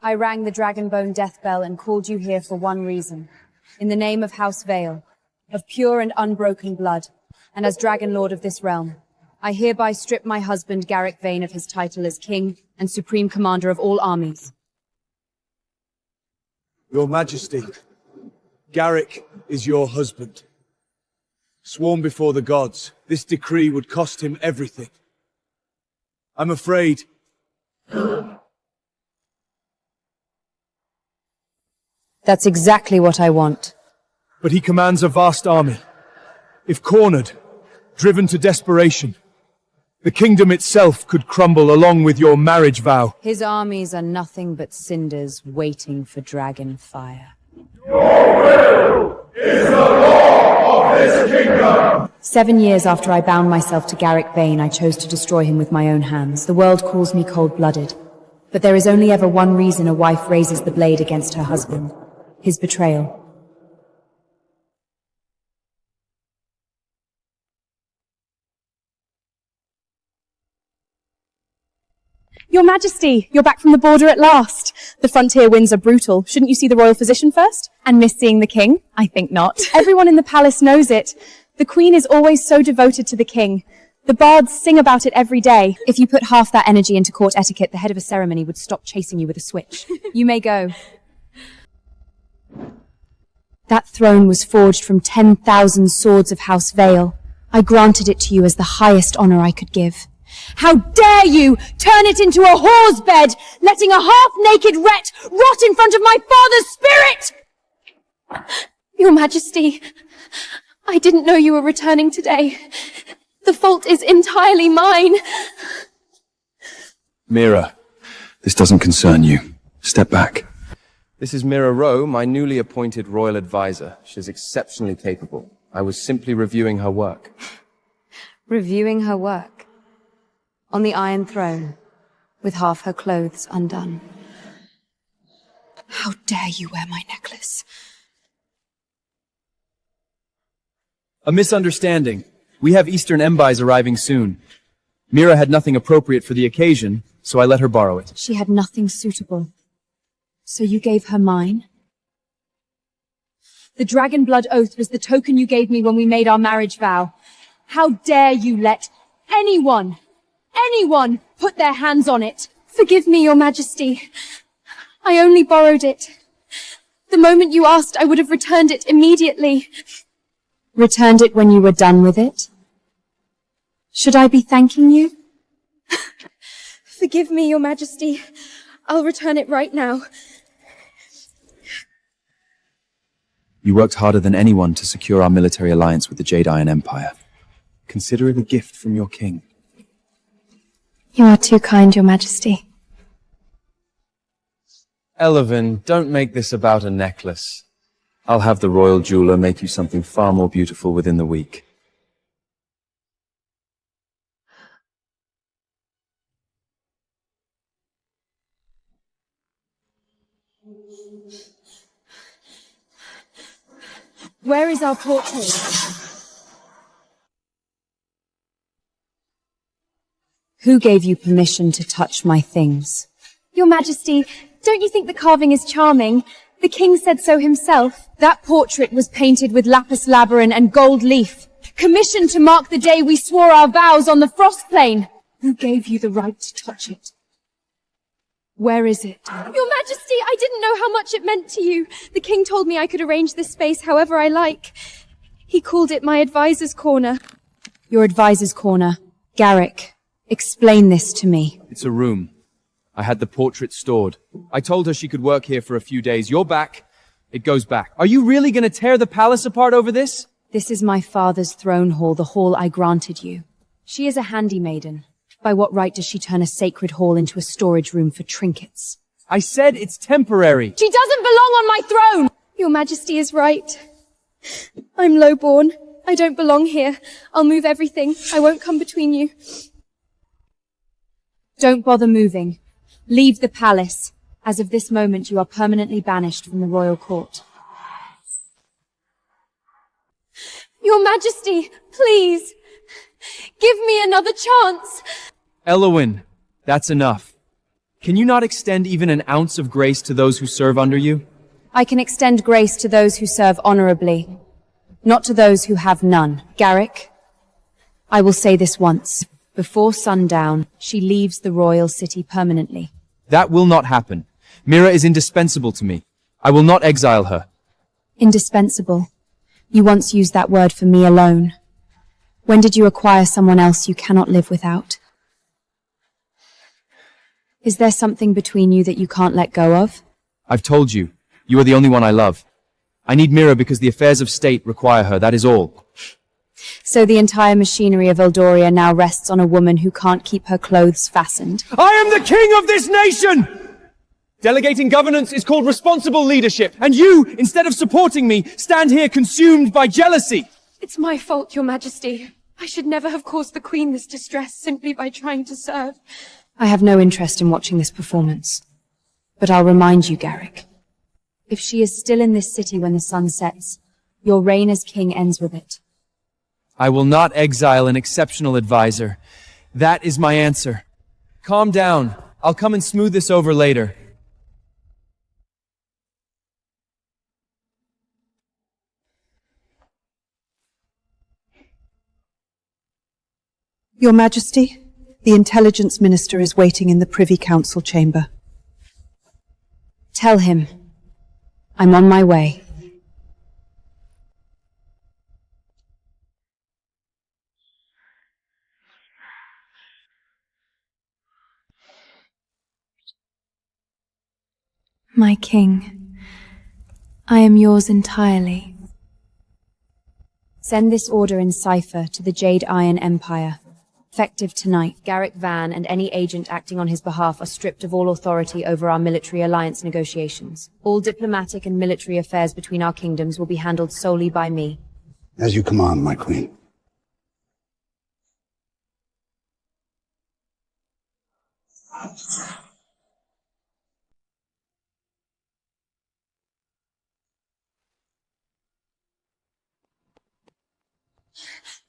I rang the Dragonbone death bell and called you here for one reason. In the name of House Vale, of pure and unbroken blood, and as Dragon Lord of this realm, I hereby strip my husband Garrick Vane of his title as King and Supreme Commander of all armies. Your Majesty, Garrick is your husband. Sworn before the gods, this decree would cost him everything. I'm afraid... That's exactly what I want. But he commands a vast army. If cornered, driven to desperation, the kingdom itself could crumble along with your marriage vow. His armies are nothing but cinders waiting for dragon fire. Your will is the law of this kingdom! 7 years after I bound myself to Garrick Vane, I chose to destroy him with my own hands. The world calls me cold-blooded. But there is only ever one reason a wife raises the blade against her husband. His betrayal. Your Majesty, you're back from the border at last. The frontier winds are brutal. Shouldn't you see the royal physician first? And miss seeing the king? I think not. Everyone in the palace knows it. The queen is always so devoted to the king. The bards sing about it every day. If you put half that energy into court etiquette, the head of a ceremony would stop chasing you with a switch. You may go. That throne was forged from 10,000 swords of House Vale. I granted it to you as the highest honor I could give. How dare you turn it into a whore's bed, letting a half-naked wretch rot in front of my father's spirit! Your Majesty, I didn't know you were returning today. The fault is entirely mine. Mira, this doesn't concern you. Step back. This is Mira Rowe, my newly appointed royal advisor. She's exceptionally capable. I was simply reviewing her work. Reviewing her work? On the Iron Throne, with half her clothes undone. How dare you wear my necklace? A misunderstanding. We have Eastern Embys arriving soon. Mira had nothing appropriate for the occasion, so I let her borrow it. She had nothing suitable. So you gave her mine? The dragon blood oath was the token you gave me when we made our marriage vow. How dare you let anyone put their hands on it? Forgive me, Your Majesty. I only borrowed it. The moment you asked, I would have returned it immediately. Returned it when you were done with it? Should I be thanking you? Forgive me, Your Majesty. I'll return it right now. You worked harder than anyone to secure our military alliance with the Jade Iron Empire. Consider it a gift from your king. You are too kind, Your Majesty. Elowen, don't make this about a necklace. I'll have the royal jeweler make you something far more beautiful within the week. Where is our portrait? Who gave you permission to touch my things? Your Majesty, don't you think the carving is charming? The king said so himself. That portrait was painted with lapis lazuli and gold leaf, commissioned to mark the day we swore our vows on the frost plain. Who gave you the right to touch it? Where is it? Your Majesty, I didn't know how much it meant to you. The king told me I could arrange this space however I like. He called it my advisor's corner. Your advisor's corner. Garrick, explain this to me. It's a room. I had the portrait stored. I told her she could work here for a few days. You're back. It goes back. Are you really going to tear the palace apart over this? This is my father's throne hall, the hall I granted you. She is a handymaiden. By what right does she turn a sacred hall into a storage room for trinkets? I said it's temporary. She doesn't belong on my throne! Your Majesty is right. I'm low-born. I don't belong here. I'll move everything. I won't come between you. Don't bother moving. Leave the palace. As of this moment, you are permanently banished from the royal court. Your Majesty, please. Give me another chance. Elowen, that's enough. Can you not extend even an ounce of grace to those who serve under you? I can extend grace to those who serve honorably, not to those who have none. Garrick, I will say this once. Before sundown, she leaves the royal city permanently. That will not happen. Mira is indispensable to me. I will not exile her. Indispensable. You once used that word for me alone. When did you acquire someone else you cannot live without? Is there something between you that you can't let go of? I've told you. You are the only one I love. I need Mira because the affairs of state require her, that is all. So the entire machinery of Eldoria now rests on a woman who can't keep her clothes fastened. I am the king of this nation! Delegating governance is called responsible leadership, and you, instead of supporting me, stand here consumed by jealousy. It's my fault, Your Majesty. I should never have caused the Queen this distress simply by trying to serve. I have no interest in watching this performance. But I'll remind you, Garrick. If she is still in this city when the sun sets, your reign as king ends with it. I will not exile an exceptional advisor. That is my answer. Calm down. I'll come and smooth this over later. Your Majesty, the Intelligence Minister is waiting in the Privy Council chamber. Tell him. I'm on my way. My king, I am yours entirely. Send this order in cipher to the Jade Iron Empire. Effective tonight, Garrick Van and any agent acting on his behalf are stripped of all authority over our military alliance negotiations. All diplomatic and military affairs between our kingdoms will be handled solely by me. As you command, my queen.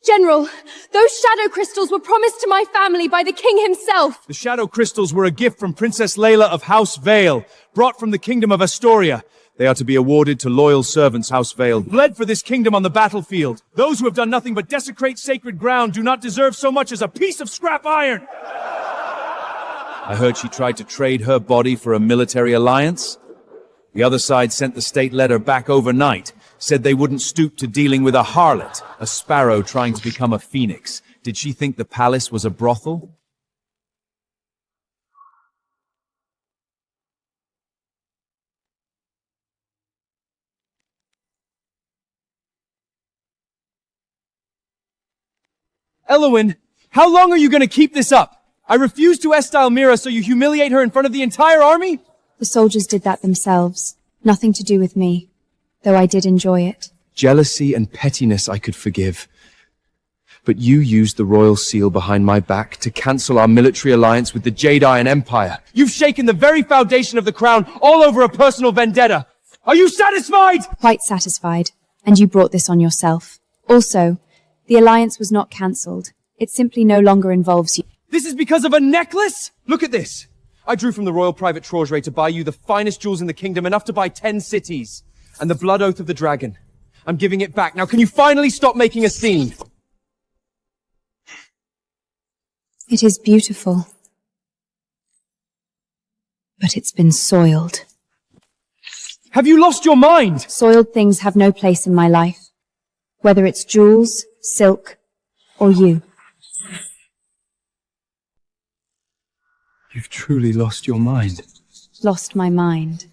General, those shadow crystals were promised to my family by the king himself. The shadow crystals were a gift from Princess Layla of House Vale, brought from the kingdom of Astoria. They are to be awarded to loyal servants, House Vale, bled for this kingdom on the battlefield. Those who have done nothing but desecrate sacred ground do not deserve so much as a piece of scrap iron. I heard she tried to trade her body for a military alliance. The other side sent the state letter back overnight, said they wouldn't stoop to dealing with a harlot, a sparrow trying to become a phoenix. Did she think the palace was a brothel? Elowen, how long are you going to keep this up? I refuse to estile Mira, so you humiliate her in front of the entire army? The soldiers did that themselves. Nothing to do with me, though I did enjoy it. Jealousy and pettiness I could forgive. But you used the royal seal behind my back to cancel our military alliance with the Jade Iron Empire. You've shaken the very foundation of the crown all over a personal vendetta. Are you satisfied? Quite satisfied. And you brought this on yourself. Also, the alliance was not cancelled. It simply no longer involves you. This is because of a necklace? Look at this. I drew from the royal private treasury to buy you the finest jewels in the kingdom, enough to buy 10 cities. And the blood oath of the dragon. I'm giving it back. Now can you finally stop making a scene? It is beautiful. But it's been soiled. Have you lost your mind? Soiled things have no place in my life. Whether it's jewels, silk, or you. You've truly lost your mind. Lost my mind.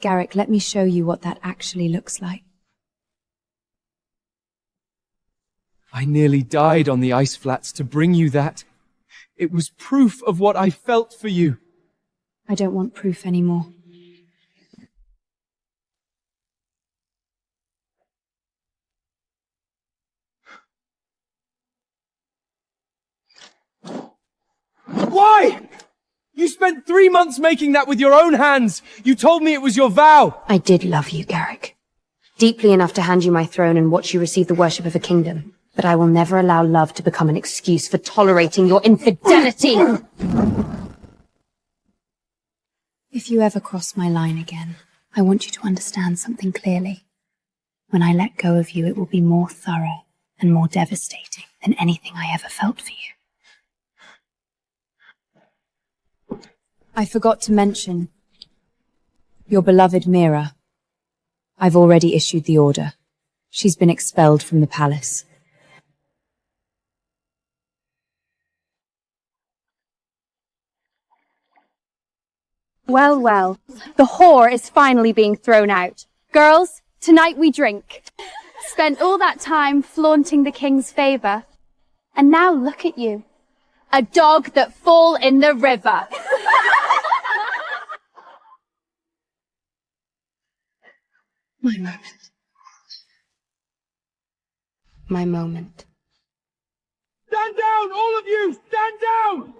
Garrick, let me show you what that actually looks like. I nearly died on the ice flats to bring you that. It was proof of what I felt for you. I don't want proof anymore. Why? You spent 3 months making that with your own hands. You told me it was your vow. I did love you, Garrick. Deeply enough to hand you my throne and watch you receive the worship of a kingdom. But I will never allow love to become an excuse for tolerating your infidelity. If you ever cross my line again, I want you to understand something clearly. When I let go of you, it will be more thorough and more devastating than anything I ever felt for you. I forgot to mention your beloved Mira. I've already issued the order. She's been expelled from the palace. Well, well, the whore is finally being thrown out. Girls, tonight we drink. Spent all that time flaunting the king's favour. And now look at you. A dog that fall in the river. My moment. My moment. Stand down, all of you! Stand down!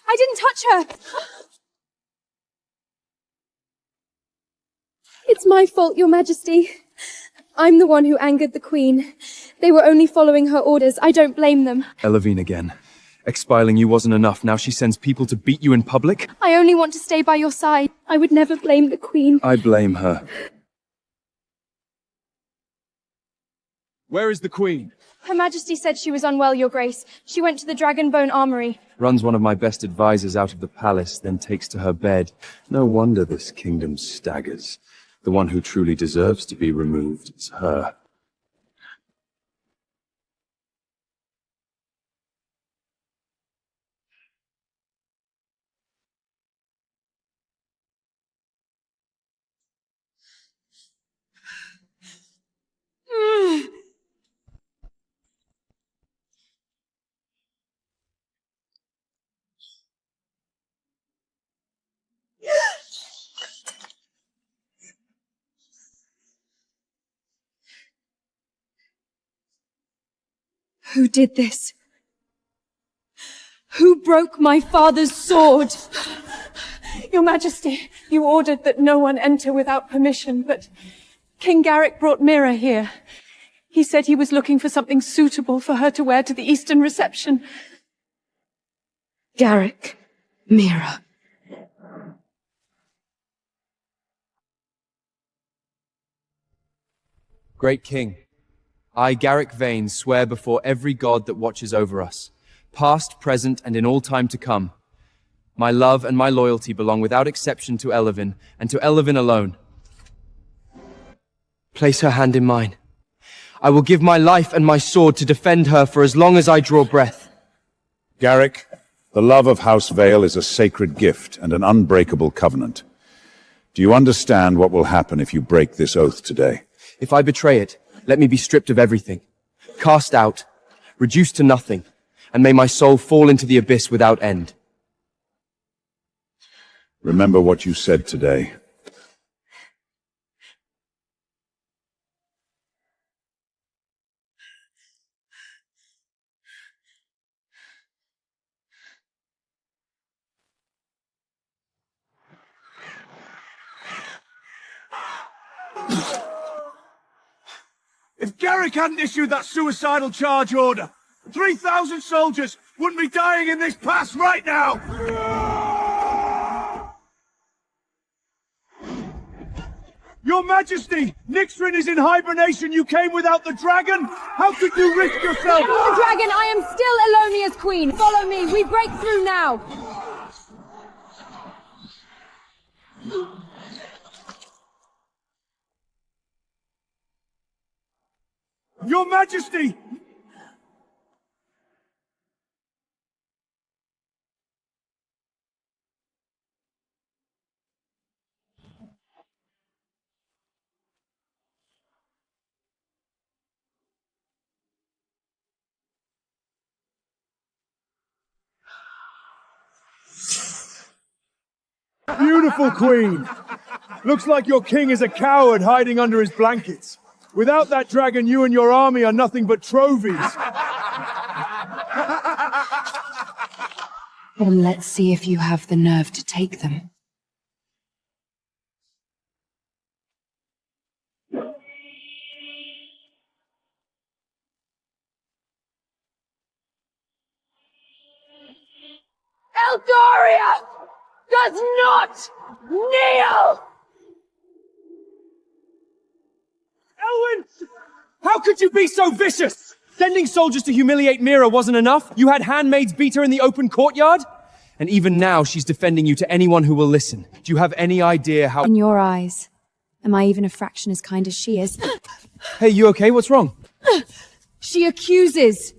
I didn't touch her! It's my fault, Your Majesty. I'm the one who angered the Queen. They were only following her orders. I don't blame them. Elowen again. Expiling you wasn't enough. Now she sends people to beat you in public? I only want to stay by your side. I would never blame the Queen. I blame her. Where is the Queen? Her Majesty said she was unwell, Your Grace. She went to the Dragon Bone Armory. Runs one of my best advisors out of the palace, then takes to her bed. No wonder this kingdom staggers. The one who truly deserves to be removed is her. Who did this? Who broke my father's sword? Your Majesty, you ordered that no one enter without permission, but King Garrick brought Mira here. He said he was looking for something suitable for her to wear to the Eastern reception. Garrick. Mira. Great King, I, Garrick Vane, swear before every god that watches over us, past, present, and in all time to come. My love and my loyalty belong without exception to Elowen, and to Elowen alone. Place her hand in mine. I will give my life and my sword to defend her for as long as I draw breath. Garrick, the love of House Vale is a sacred gift and an unbreakable covenant. Do you understand what will happen if you break this oath today? If I betray it, let me be stripped of everything, cast out, reduced to nothing, and may my soul fall into the abyss without end. Remember what you said today. If Garrick hadn't issued that suicidal charge order, 3,000 soldiers wouldn't be dying in this pass right now! Your Majesty, Nixrin is in hibernation. You came without the dragon? How could you risk yourself? The dragon, I am still Elonia's queen. Follow me, we break through now. Your Majesty! Beautiful Queen! Looks like your king is a coward hiding under his blankets. Without that dragon, you and your army are nothing but trophies. Then let's see if you have the nerve to take them. Eldoria does not kneel! Elowen! How could you be so vicious? Sending soldiers to humiliate Mira wasn't enough? You had handmaids beat her in the open courtyard? And even now, she's defending you to anyone who will listen. Do you have any idea how— In your eyes, am I even a fraction as kind as she is? Hey, you okay? What's wrong? She accuses.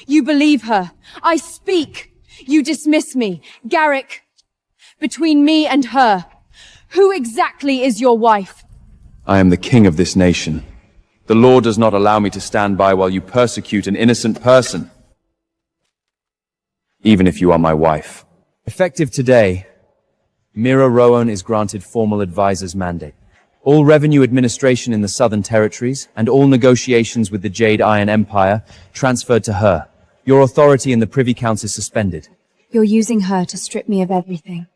You believe her. I speak. You dismiss me. Garrick, between me and her, who exactly is your wife? I am the king of this nation. The law does not allow me to stand by while you persecute an innocent person. Even if you are my wife. Effective today, Mira Rowan is granted formal advisor's mandate. All revenue administration in the Southern Territories and all negotiations with the Jade Iron Empire transferred to her. Your authority in the Privy Council is suspended. You're using her to strip me of everything.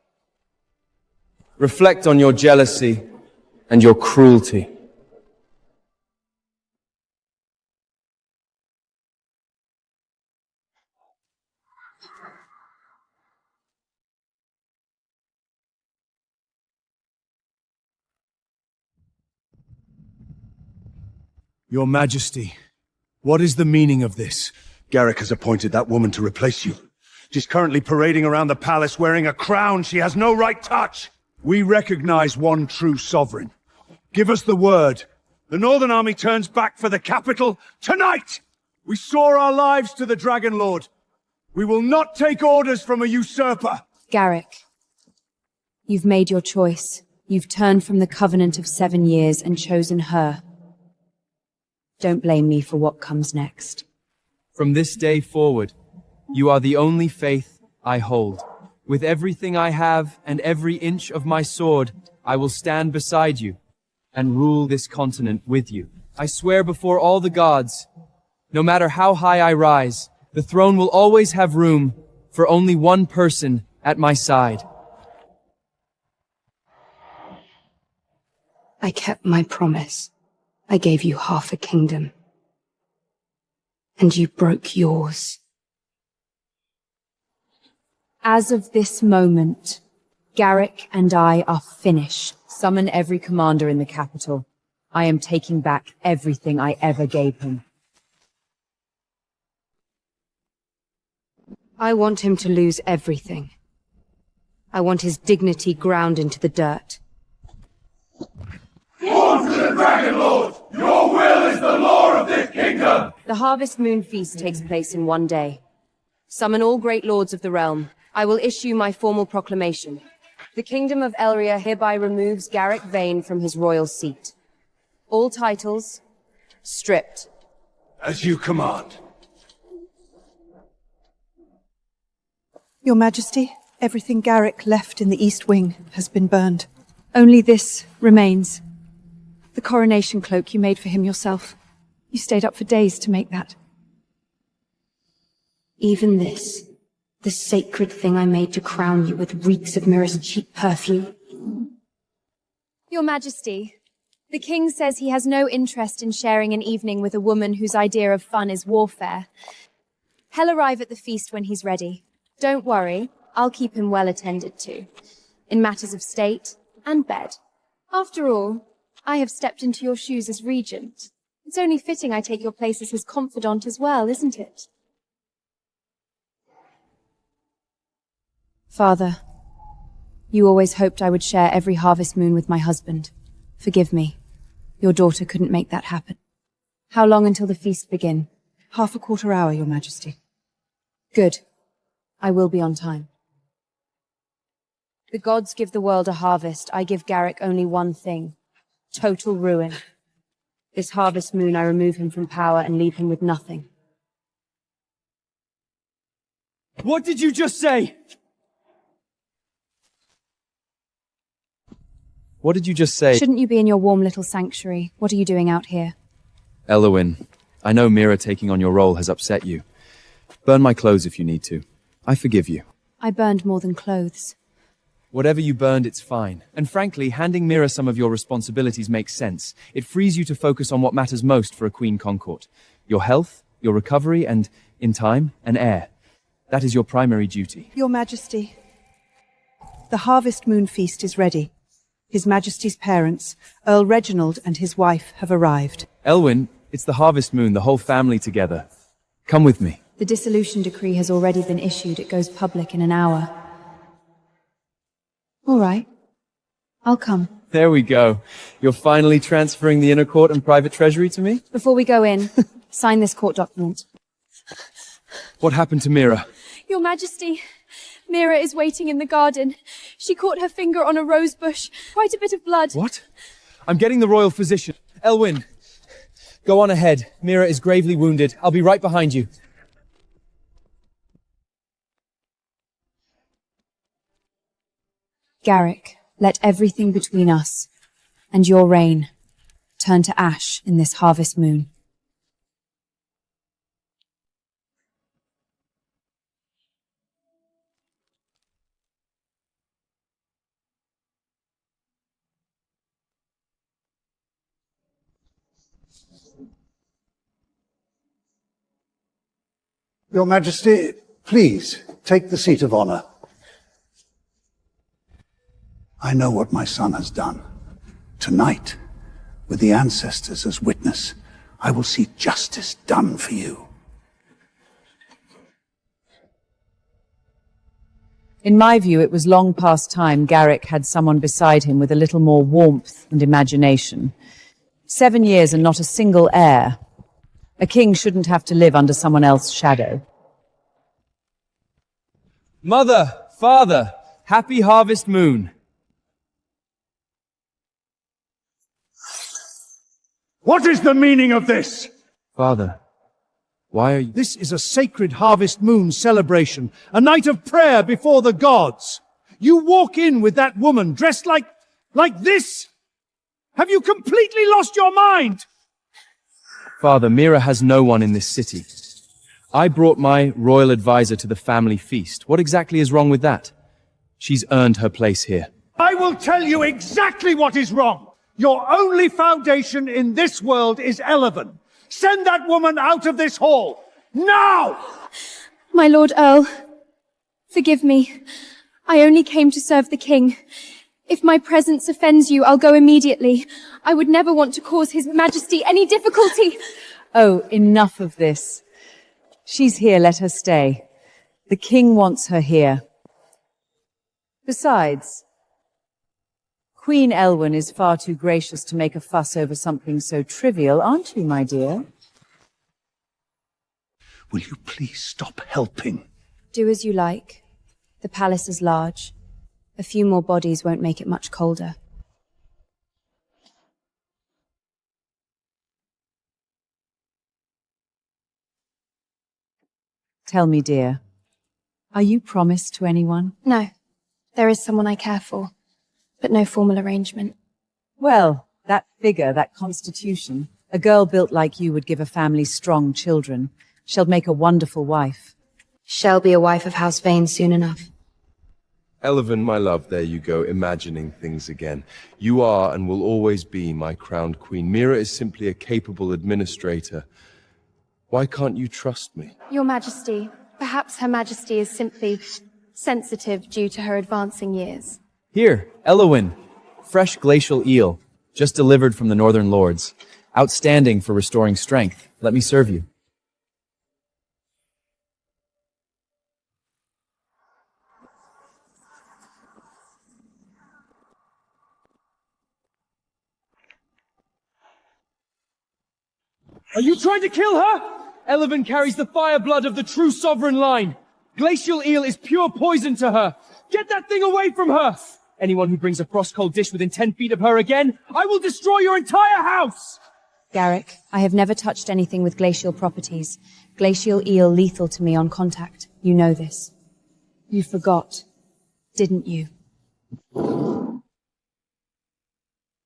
Reflect on your jealousy and your cruelty. Your Majesty, what is the meaning of this? Garrick has appointed that woman to replace you. She's currently parading around the palace wearing a crown she has no right touch. We recognize one true sovereign. Give us the word. The Northern Army turns back for the capital tonight! We saw our lives to the Dragon Lord. We will not take orders from a usurper. Garrick, you've made your choice. You've turned from the covenant of 7 years and chosen her. Don't blame me for what comes next. From this day forward, you are the only faith I hold. With everything I have and every inch of my sword, I will stand beside you and rule this continent with you. I swear before all the gods, no matter how high I rise, the throne will always have room for only one person at my side. I kept my promise. I gave you half a kingdom. And you broke yours. As of this moment, Garrick and I are finished. Summon every commander in the capital. I am taking back everything I ever gave him. I want him to lose everything. I want his dignity ground into the dirt. On to the Dragon Lord! Your will is the law of this kingdom! The Harvest Moon Feast takes place in 1 day. Summon all great lords of the realm. I will issue my formal proclamation. The Kingdom of Elria hereby removes Garrick Vane from his royal seat. All titles stripped. As you command. Your Majesty, everything Garrick left in the East Wing has been burned. Only this remains. The coronation cloak you made for him yourself. You stayed up for days to make that. Even this, the sacred thing I made to crown you with reeks of Mira's cheap perfume. Your Majesty, the king says he has no interest in sharing an evening with a woman whose idea of fun is warfare. He'll arrive at the feast when he's ready. Don't worry, I'll keep him well attended to, in matters of state and bed. After all, I have stepped into your shoes as regent. It's only fitting I take your place as his confidant as well, isn't it? Father, you always hoped I would share every harvest moon with my husband. Forgive me. Your daughter couldn't make that happen. How long until the feast begin? Half a quarter hour, Your Majesty. Good. I will be on time. The gods give the world a harvest. I give Garrick only one thing. Total ruin. This harvest moon I remove him from power and leave him with nothing. What did you just say? What did you just say? Shouldn't you be in your warm little sanctuary? What are you doing out here? Elowen, I know Mira taking on your role has upset you. Burn my clothes if you need to. I forgive you. I burned more than clothes. Whatever you burned, it's fine. And frankly, handing Mira some of your responsibilities makes sense. It frees you to focus on what matters most for a queen consort. Your health, your recovery, and, in time, an heir. That is your primary duty. Your Majesty, the Harvest Moon Feast is ready. His Majesty's parents, Earl Reginald and his wife, have arrived. Elwyn, it's the Harvest Moon, the whole family together. Come with me. The dissolution decree has already been issued. It goes public in an hour. All right. I'll come. There we go. You're finally transferring the inner court and private treasury to me? Before we go in, sign this court document. What happened to Mira? Your Majesty, Mira is waiting in the garden. She caught her finger on a rose bush. Quite a bit of blood. What? I'm getting the royal physician. Elwyn, go on ahead. Mira is gravely wounded. I'll be right behind you. Garrick, let everything between us and your reign turn to ash in this harvest moon. Your Majesty, please take the seat of honor. I know what my son has done. Tonight, with the ancestors as witness, I will see justice done for you. In my view, it was long past time Garrick had someone beside him with a little more warmth and imagination. 7 years and not a single heir. A king shouldn't have to live under someone else's shadow. Mother, father, happy Harvest Moon. What is the meaning of this? Father, why are you... This is a sacred Harvest Moon celebration, a night of prayer before the gods. You walk in with that woman dressed like this? Have you completely lost your mind? Father, Mira has no one in this city. I brought my royal advisor to the family feast. What exactly is wrong with that? She's earned her place here. I will tell you exactly what is wrong. Your only foundation in this world is Elowen. Send that woman out of this hall, now! My Lord Earl, forgive me. I only came to serve the king. If my presence offends you, I'll go immediately. I would never want to cause His Majesty any difficulty. Oh, enough of this. She's here, let her stay. The king wants her here. Besides, Queen Elowen is far too gracious to make a fuss over something so trivial, aren't you, my dear? Will you please stop helping? Do as you like. The palace is large. A few more bodies won't make it much colder. Tell me, dear, are you promised to anyone? No, there is someone I care for, but no formal arrangement. Well, that figure, that constitution, a girl built like you would give a family strong children. She'll make a wonderful wife. Shall be a wife of House Vane soon enough. Elowen, my love, there you go, imagining things again. You are and will always be my crowned queen. Mira is simply a capable administrator. Why can't you trust me? Your Majesty, perhaps Her Majesty is simply sensitive due to her advancing years. Here, Elowen, fresh glacial eel, just delivered from the Northern Lords. Outstanding for restoring strength. Let me serve you. Are you trying to kill her? Elowen carries the fire blood of the true sovereign line. Glacial eel is pure poison to her. Get that thing away from her! Anyone who brings a frost-cold dish within 10 feet of her again, I will destroy your entire house! Garrick, I have never touched anything with glacial properties. Glacial eel lethal to me on contact. You know this. You forgot, didn't you?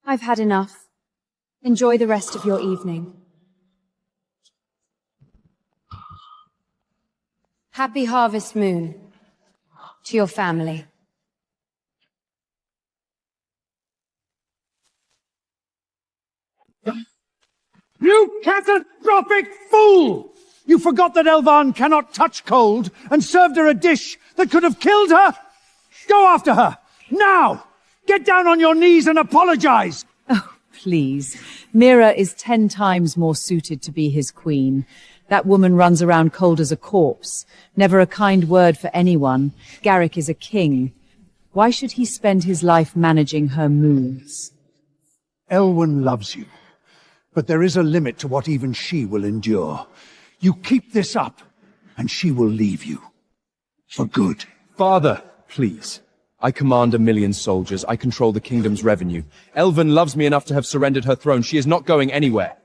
I've had enough. Enjoy the rest of your evening. Happy Harvest Moon to your family. You catastrophic fool! You forgot that Elvan cannot touch cold, and served her a dish that could have killed her? Go after her! Now! Get down on your knees and apologize! Oh, please. Mira is 10 times more suited to be his queen. That woman runs around cold as a corpse. Never a kind word for anyone. Garrick is a king. Why should he spend his life managing her moods? Elwen loves you, but there is a limit to what even she will endure. You keep this up, and she will leave you. For good. Father, please. I command 1 million soldiers. I control the kingdom's revenue. Elven loves me enough to have surrendered her throne. She is not going anywhere.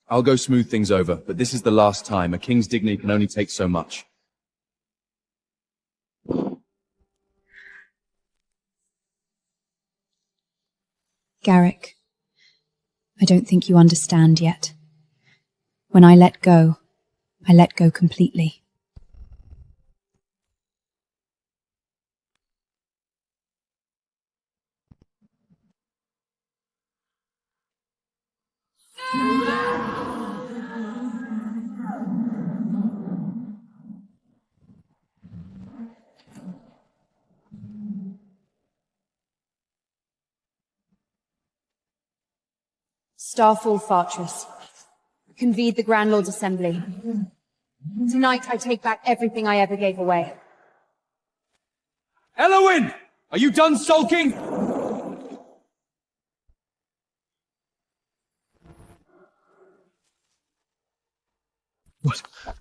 I'll go smooth things over, but this is the last time. A king's dignity can only take so much. Garrick, I don't think you understand yet. When I let go completely. Starfall Fortress. Convene the Grand Lord's Assembly. Tonight I take back everything I ever gave away. Elowen! Are you done sulking?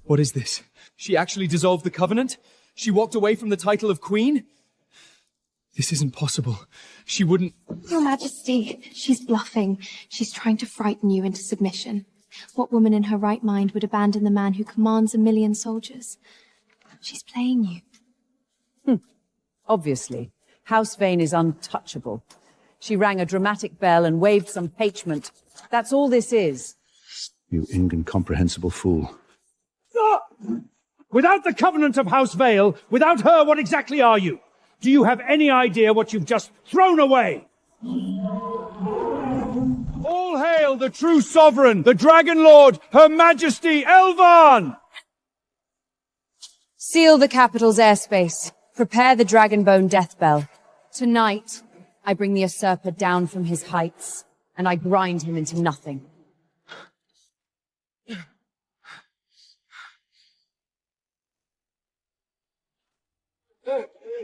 What is this? She actually dissolved the covenant? She walked away from the title of queen? This isn't possible. She wouldn't... Your Majesty, she's bluffing. She's trying to frighten you into submission. What woman in her right mind would abandon the man who commands 1 million soldiers? She's playing you. Obviously. House Vane is untouchable. She rang a dramatic bell and waved some parchment. That's all this is. You incomprehensible fool. Without the covenant of House Vale, without her, what exactly are you? Do you have any idea what you've just thrown away? All hail the true sovereign, the Dragon Lord, Her Majesty Elvan! Seal the capital's airspace. Prepare the Dragonbone death bell. Tonight, I bring the usurper down from his heights, and I grind him into nothing.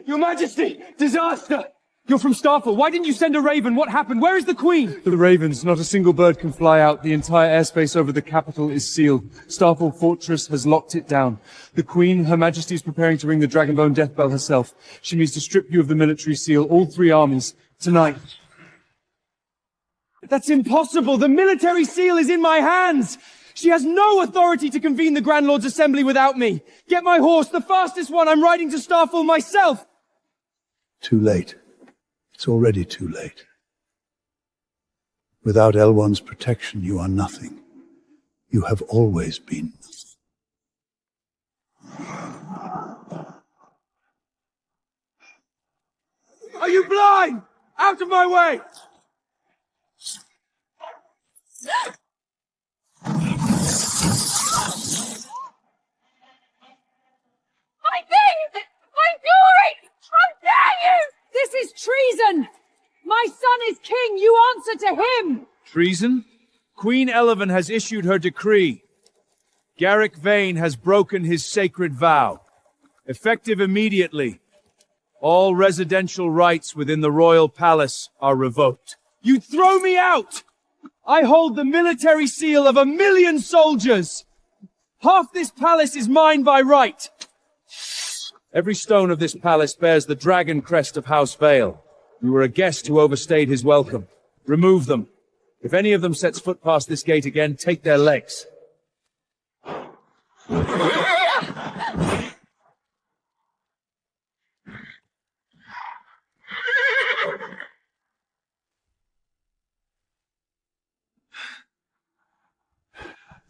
Your Majesty! Disaster! You're from Starfall. Why didn't you send a raven? What happened? Where is the Queen? The ravens. Not a single bird can fly out. The entire airspace over the capital is sealed. Starfall Fortress has locked it down. The Queen, Her Majesty, is preparing to ring the Dragonbone death bell herself. She means to strip you of the military seal, all 3 armies, tonight. That's impossible! The military seal is in my hands! She has no authority to convene the Grand Lord's Assembly without me! Get my horse, the fastest one! I'm riding to Starfall myself! Too late. It's already too late. Without Elwon's protection, you are nothing. You have always been nothing. Are you blind? Out of my way! My thing! My glory! How dare you! This is treason! My son is king! You answer to him! Treason? Queen Elowen has issued her decree. Garrick Vane has broken his sacred vow. Effective immediately, all residential rights within the royal palace are revoked. You throw me out! I hold the military seal of 1 million soldiers! Half this palace is mine by right! Every stone of this palace bears the dragon crest of House Vale. You were a guest who overstayed his welcome. Remove them. If any of them sets foot past this gate again, take their legs.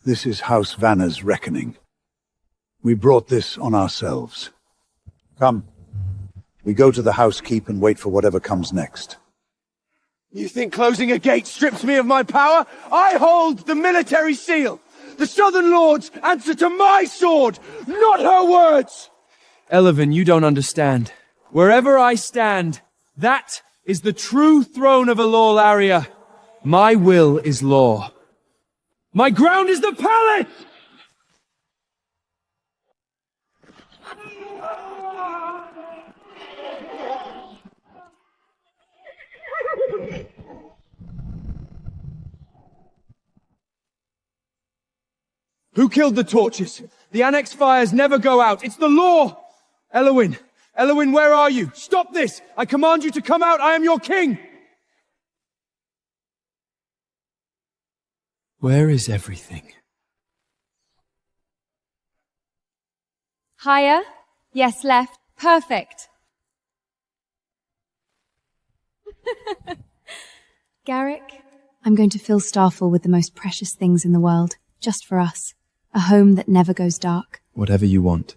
This is House Vanna's reckoning. We brought this on ourselves. Come. We go to the house keep and wait for whatever comes next. You think closing a gate strips me of my power? I hold the military seal. The Southern Lords answer to my sword, not her words! Elowen, you don't understand. Wherever I stand, that is the true throne of Alor Laria. My will is law. My ground is the palace! Who killed the torches? The annex fires never go out. It's the law! Elowen! Elowen, where are you? Stop this! I command you to come out! I am your king! Where is everything? Higher? Yes, left. Perfect. Garrick, I'm going to fill Starfall with the most precious things in the world, just for us. A home that never goes dark. Whatever you want.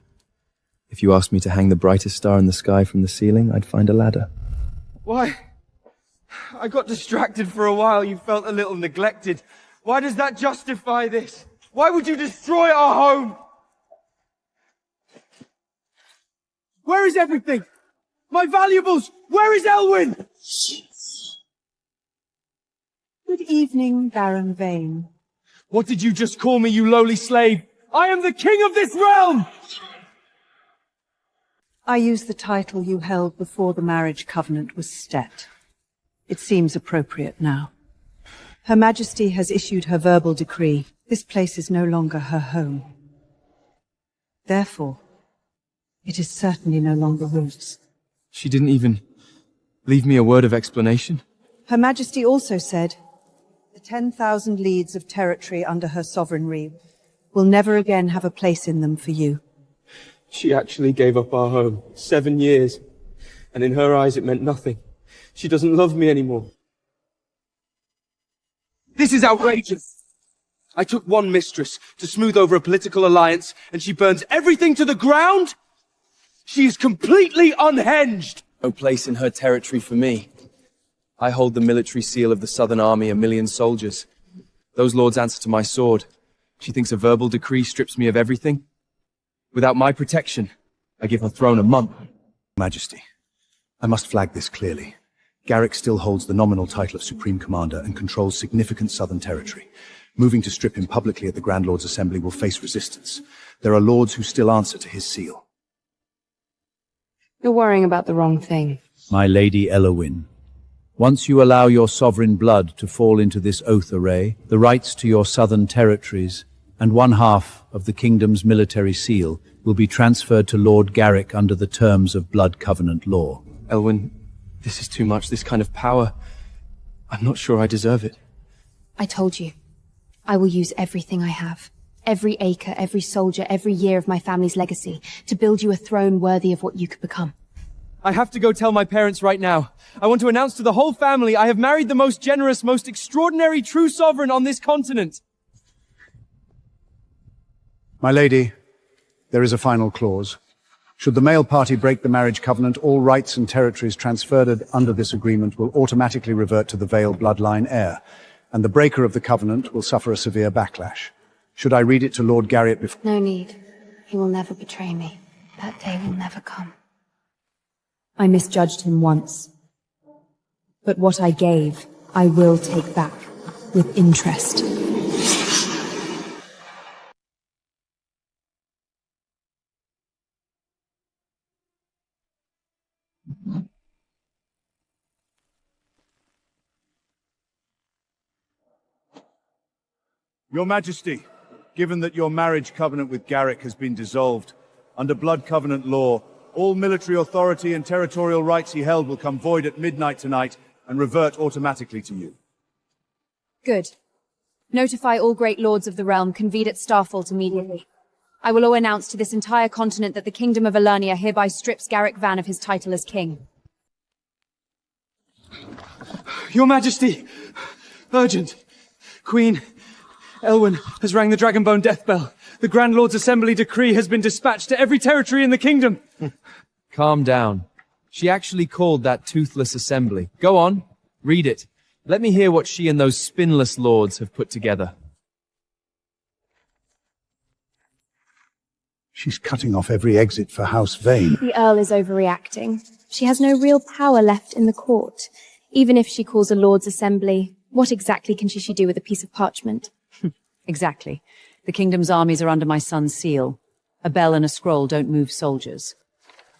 If you asked me to hang the brightest star in the sky from the ceiling, I'd find a ladder. Why? I got distracted for a while. You felt a little neglected. Why does that justify this? Why would you destroy our home? Where is everything? My valuables! Where is Elwyn? Good evening, Baron Vane. What did you just call me, you lowly slave? I am the king of this realm! I use the title you held before the marriage covenant was set. It seems appropriate now. Her Majesty has issued her verbal decree. This place is no longer her home. Therefore, it is certainly no longer yours. She didn't even leave me a word of explanation. Her Majesty also said the 10,000 leads of territory under her sovereignty will never again have a place in them for you. She actually gave up our home. 7 years. And in her eyes it meant nothing. She doesn't love me anymore. This is outrageous. I took one mistress to smooth over a political alliance, and she burns everything to the ground? She is completely unhinged. No place in her territory for me. I hold the military seal of the Southern Army, 1 million soldiers. Those lords answer to my sword. She thinks a verbal decree strips me of everything. Without my protection, I give her throne a month. Majesty, I must flag this clearly. Garrick still holds the nominal title of Supreme Commander and controls significant southern territory. Moving to strip him publicly at the Grand Lords' Assembly will face resistance. There are lords who still answer to his seal. You're worrying about the wrong thing. My Lady Elowen, once you allow your sovereign blood to fall into this oath array, the rights to your southern territories and 1/2 of the kingdom's military seal will be transferred to Lord Garrick under the terms of Blood Covenant law. Elwyn, this is too much, this kind of power. I'm not sure I deserve it. I told you. I will use everything I have. Every acre, every soldier, every year of my family's legacy to build you a throne worthy of what you could become. I have to go tell my parents right now. I want to announce to the whole family I have married the most generous, most extraordinary true sovereign on this continent. My lady, there is a final clause. Should the male party break the marriage covenant, all rights and territories transferred under this agreement will automatically revert to the Vale bloodline heir, and the breaker of the covenant will suffer a severe backlash. Should I read it to Lord Garrick before— No need. He will never betray me. That day will never come. I misjudged him once. But what I gave, I will take back, with interest. Your Majesty, given that your marriage covenant with Garrick has been dissolved, under Blood Covenant law, all military authority and territorial rights he held will come void at midnight tonight and revert automatically to you. Good. Notify all great lords of the realm convened at Starfall immediately. I will all announce to this entire continent that the Kingdom of Elernia hereby strips Garrick Van of his title as king. Your Majesty! Urgent! Queen Elowen has rang the Dragonbone death bell. The Grand Lord's Assembly decree has been dispatched to every territory in the kingdom. Calm down. She actually called that toothless assembly. Go on, read it. Let me hear what she and those spinless lords have put together. She's cutting off every exit for House Vane. The Earl is overreacting. She has no real power left in the court. Even if she calls a Lord's Assembly, what exactly can she do with a piece of parchment? Exactly. The kingdom's armies are under my son's seal. A bell and a scroll don't move soldiers.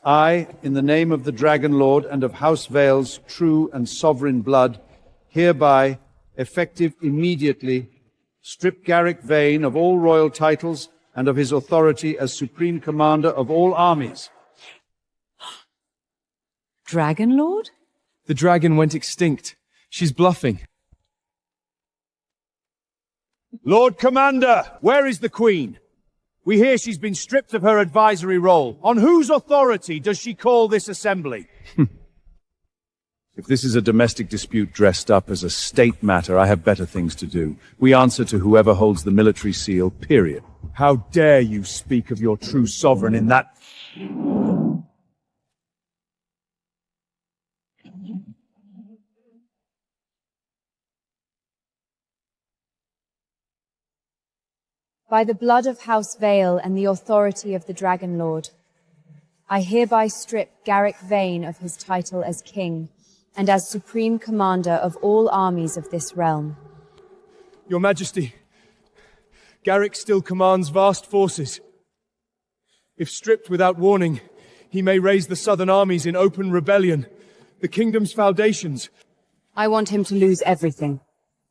I, in the name of the Dragon Lord and of House Vale's true and sovereign blood, hereby, effective immediately, strip Garrick Vane of all royal titles and of his authority as Supreme Commander of all armies. Dragon Lord? The dragon went extinct. She's bluffing. Lord Commander, where is the Queen? We hear she's been stripped of her advisory role. On whose authority does she call this assembly? If this is a domestic dispute dressed up as a state matter, I have better things to do. We answer to whoever holds the military seal, period. How dare you speak of your true sovereign in that... By the blood of House Vale and the authority of the Dragon Lord, I hereby strip Garrick Vane of his title as king and as supreme commander of all armies of this realm. Your Majesty, Garrick still commands vast forces. If stripped without warning, he may raise the southern armies in open rebellion. The kingdom's foundations. I want him to lose everything.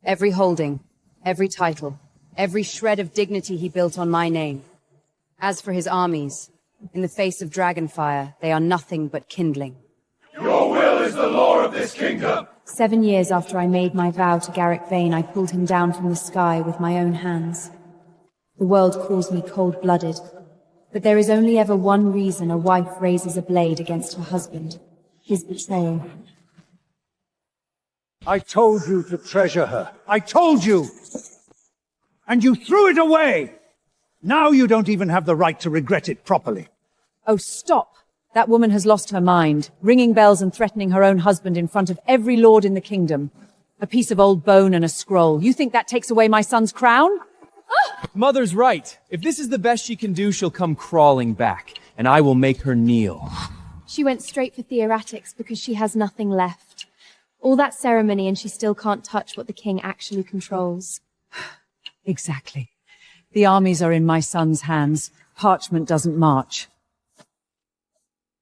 Every holding, every title, every shred of dignity he built on my name. As for his armies, in the face of dragonfire, they are nothing but kindling. Your will is the law of this kingdom. 7 years after I made my vow to Garrick Vane, I pulled him down from the sky with my own hands. The world calls me cold-blooded, but there is only ever one reason a wife raises a blade against her husband: his betrayal. I told you to treasure her. I told you! And you threw it away! Now you don't even have the right to regret it properly. Oh, stop! That woman has lost her mind, ringing bells and threatening her own husband in front of every lord in the kingdom. A piece of old bone and a scroll. You think that takes away my son's crown? Mother's right. If this is the best she can do, she'll come crawling back, and I will make her kneel. She went straight for theoretics because she has nothing left. All that ceremony and she still can't touch what the king actually controls. Exactly. The armies are in my son's hands. Parchment doesn't march.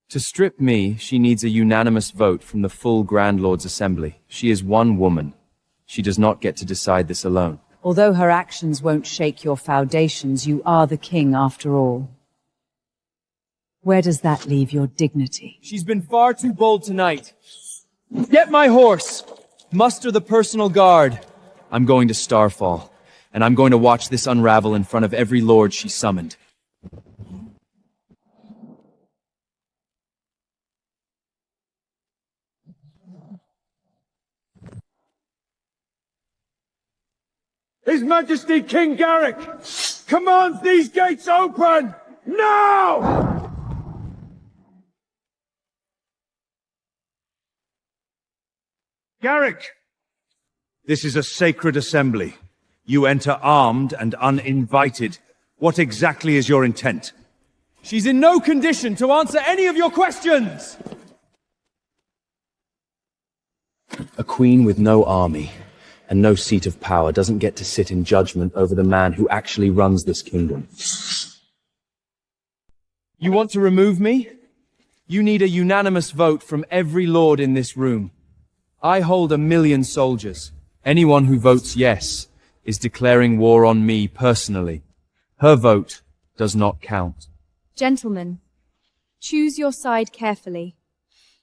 To strip me, she needs a unanimous vote from the full Grand Lord's Assembly. She is one woman. She does not get to decide this alone. Although her actions won't shake your foundations, you are the king after all. Where does that leave your dignity? She's been far too bold tonight. Get my horse! Muster the personal guard. I'm going to Starfall, and I'm going to watch this unravel in front of every lord she summoned. His Majesty King Garrick commands these gates open now! Garrick! This is a sacred assembly. You enter armed and uninvited. What exactly is your intent? She's in no condition to answer any of your questions! A queen with no army and no seat of power doesn't get to sit in judgment over the man who actually runs this kingdom. You want to remove me? You need a unanimous vote from every lord in this room. I hold 1 million soldiers. Anyone who votes yes is declaring war on me personally. Her vote does not count. Gentlemen, choose your side carefully.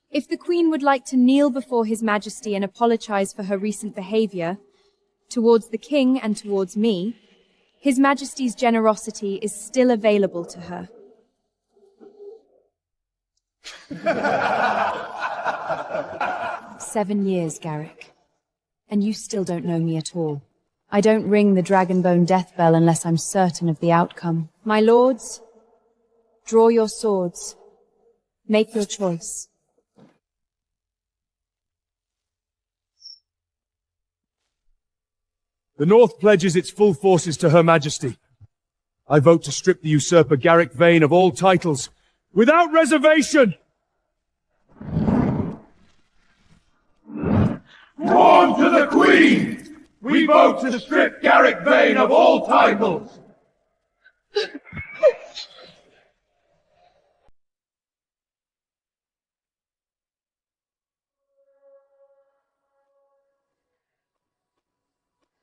If the Queen would like to kneel before His Majesty and apologize for her recent behavior, towards the King and towards me, His Majesty's generosity is still available to her. "7 years, Garrick. And you still don't know me at all. I don't ring the Dragonbone death bell unless I'm certain of the outcome. My lords, draw your swords. Make your choice." The North pledges its full forces to Her Majesty. I vote to strip the usurper Garrick Vane of all titles, without reservation! Sworn to the Queen! We vote to strip Garrick Vane of all titles!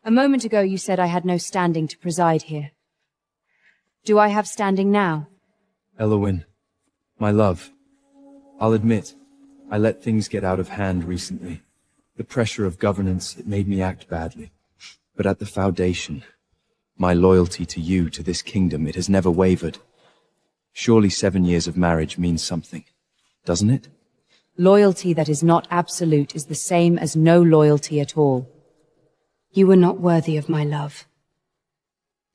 A moment ago you said I had no standing to preside here. Do I have standing now? Elowen, my love, I'll admit, I let things get out of hand recently. The pressure of governance, it made me act badly. But at the foundation, my loyalty to you, to this kingdom, it has never wavered. Surely 7 years of marriage means something, doesn't it? Loyalty that is not absolute is the same as no loyalty at all. You were not worthy of my love.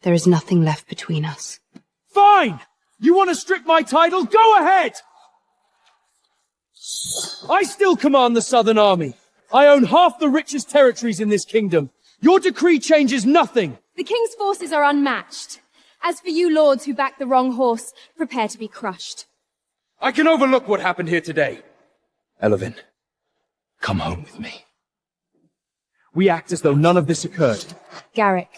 There is nothing left between us. Fine! You want to strip my title? Go ahead! I still command the Southern Army. I own half the richest territories in this kingdom. Your decree changes nothing. The king's forces are unmatched. As for you lords who back the wrong horse, prepare to be crushed. I can overlook what happened here today. Elowen, come home with me. We act as though none of this occurred. Garrick,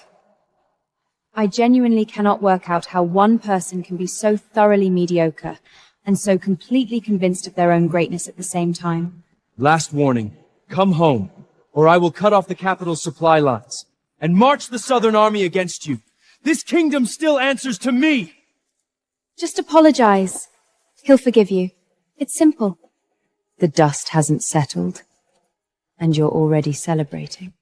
I genuinely cannot work out how one person can be so thoroughly mediocre and so completely convinced of their own greatness at the same time. Last warning, come home, or I will cut off the capital's supply lines and march the Southern Army against you. This kingdom still answers to me. Just apologize. He'll forgive you. It's simple. The dust hasn't settled, and you're already celebrating.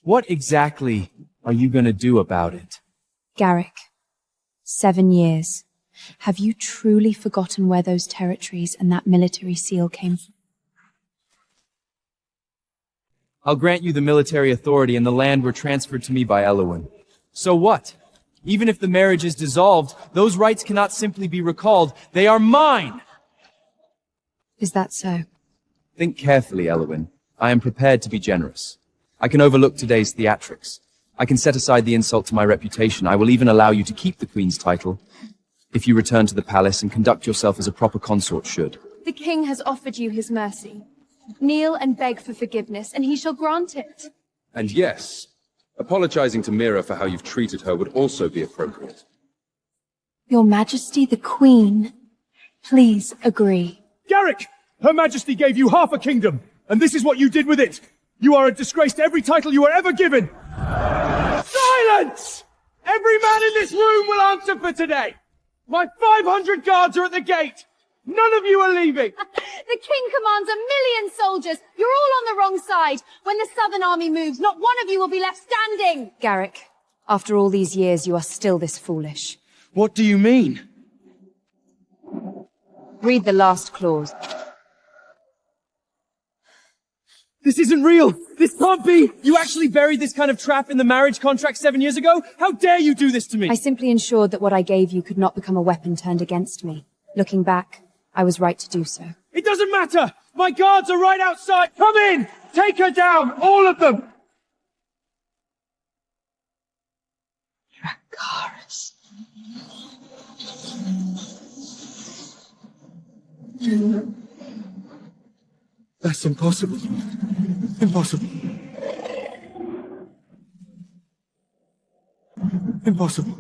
What exactly are you going to do about it? Garrick, 7 years. Have you truly forgotten where those territories and that military seal came from? I'll grant you the military authority and the land were transferred to me by Elowen. So what? Even if the marriage is dissolved, those rights cannot simply be recalled. They are mine! Is that so? Think carefully, Elowen. I am prepared to be generous. I can overlook today's theatrics. I can set aside the insult to my reputation. I will even allow you to keep the Queen's title, if you return to the palace and conduct yourself as a proper consort should. The king has offered you his mercy. Kneel and beg for forgiveness, and he shall grant it. And yes, apologizing to Mira for how you've treated her would also be appropriate. Your Majesty the Queen, please agree. Garrick! Her Majesty gave you half a kingdom, and this is what you did with it. You are a disgrace to every title you were ever given. Silence! Every man in this room will answer for today. My 500 guards are at the gate. None of you are leaving. The king commands 1,000,000 soldiers. You're all on the wrong side. When the Southern Army moves, not one of you will be left standing. Garrick, after all these years, you are still this foolish. What do you mean? Read the last clause. This isn't real! This can't be! You actually buried this kind of trap in the marriage contract 7 years ago? How dare you do this to me? I simply ensured that what I gave you could not become a weapon turned against me. Looking back, I was right to do so. It doesn't matter! My guards are right outside! Come in! Take her down! All of them! Dracarys. That's impossible. Impossible. Impossible.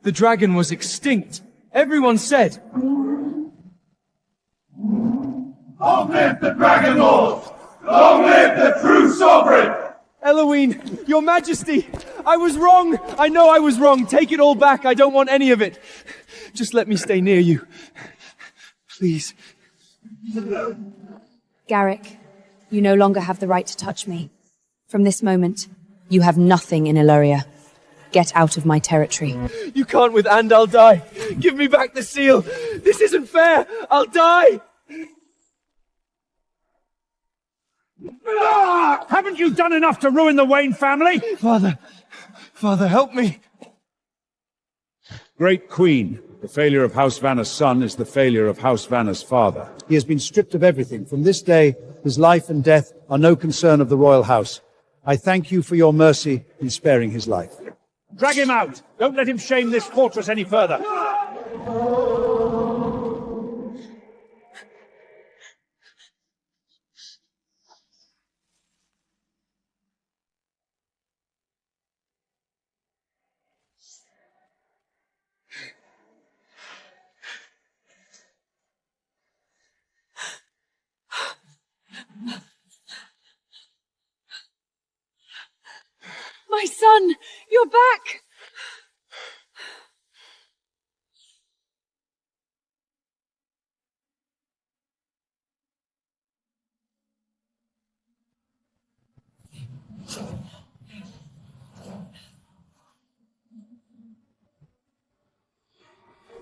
The dragon was extinct. Everyone said. Long live the Dragon Lord! Long live the true sovereign! Elowen, your Majesty, I was wrong. I know I was wrong. Take it all back. I don't want any of it. Just let me stay near you. Please. Garrick, you no longer have the right to touch me. From this moment, you have nothing in Illyria. Get out of my territory. You can't with and I'll die. Give me back the seal. This isn't fair. I'll die. Ah! Haven't you done enough to ruin the Wayne family? Father, help me. Great Queen, the failure of House Vanna's son is the failure of House Vanna's father. He has been stripped of everything. From this day, his life and death are no concern of the royal house. I thank you for your mercy in sparing his life. Drag him out! Don't let him shame this fortress any further! My son, you're back!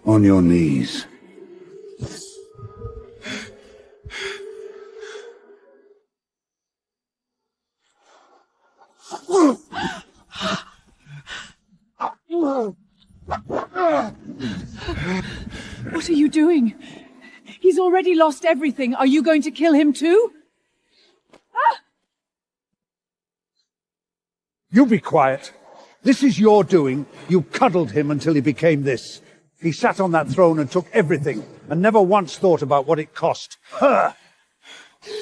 On your knees. What are you doing? He's already lost everything. Are you going to kill him too? You be quiet. This is your doing. You cuddled him until he became this. He sat on that throne and took everything, and never once thought about what it cost. Her!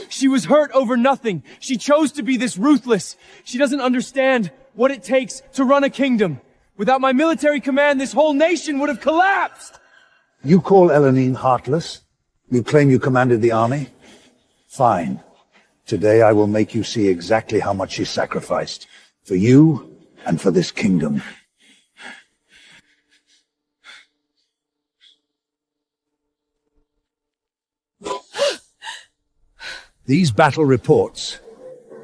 She was hurt over nothing. She chose to be this ruthless. She doesn't understand what it takes to run a kingdom. Without my military command, this whole nation would have collapsed. You call Elenine heartless? You claim you commanded the army? Fine. Today I will make you see exactly how much she sacrificed. For you, and for this kingdom. These battle reports,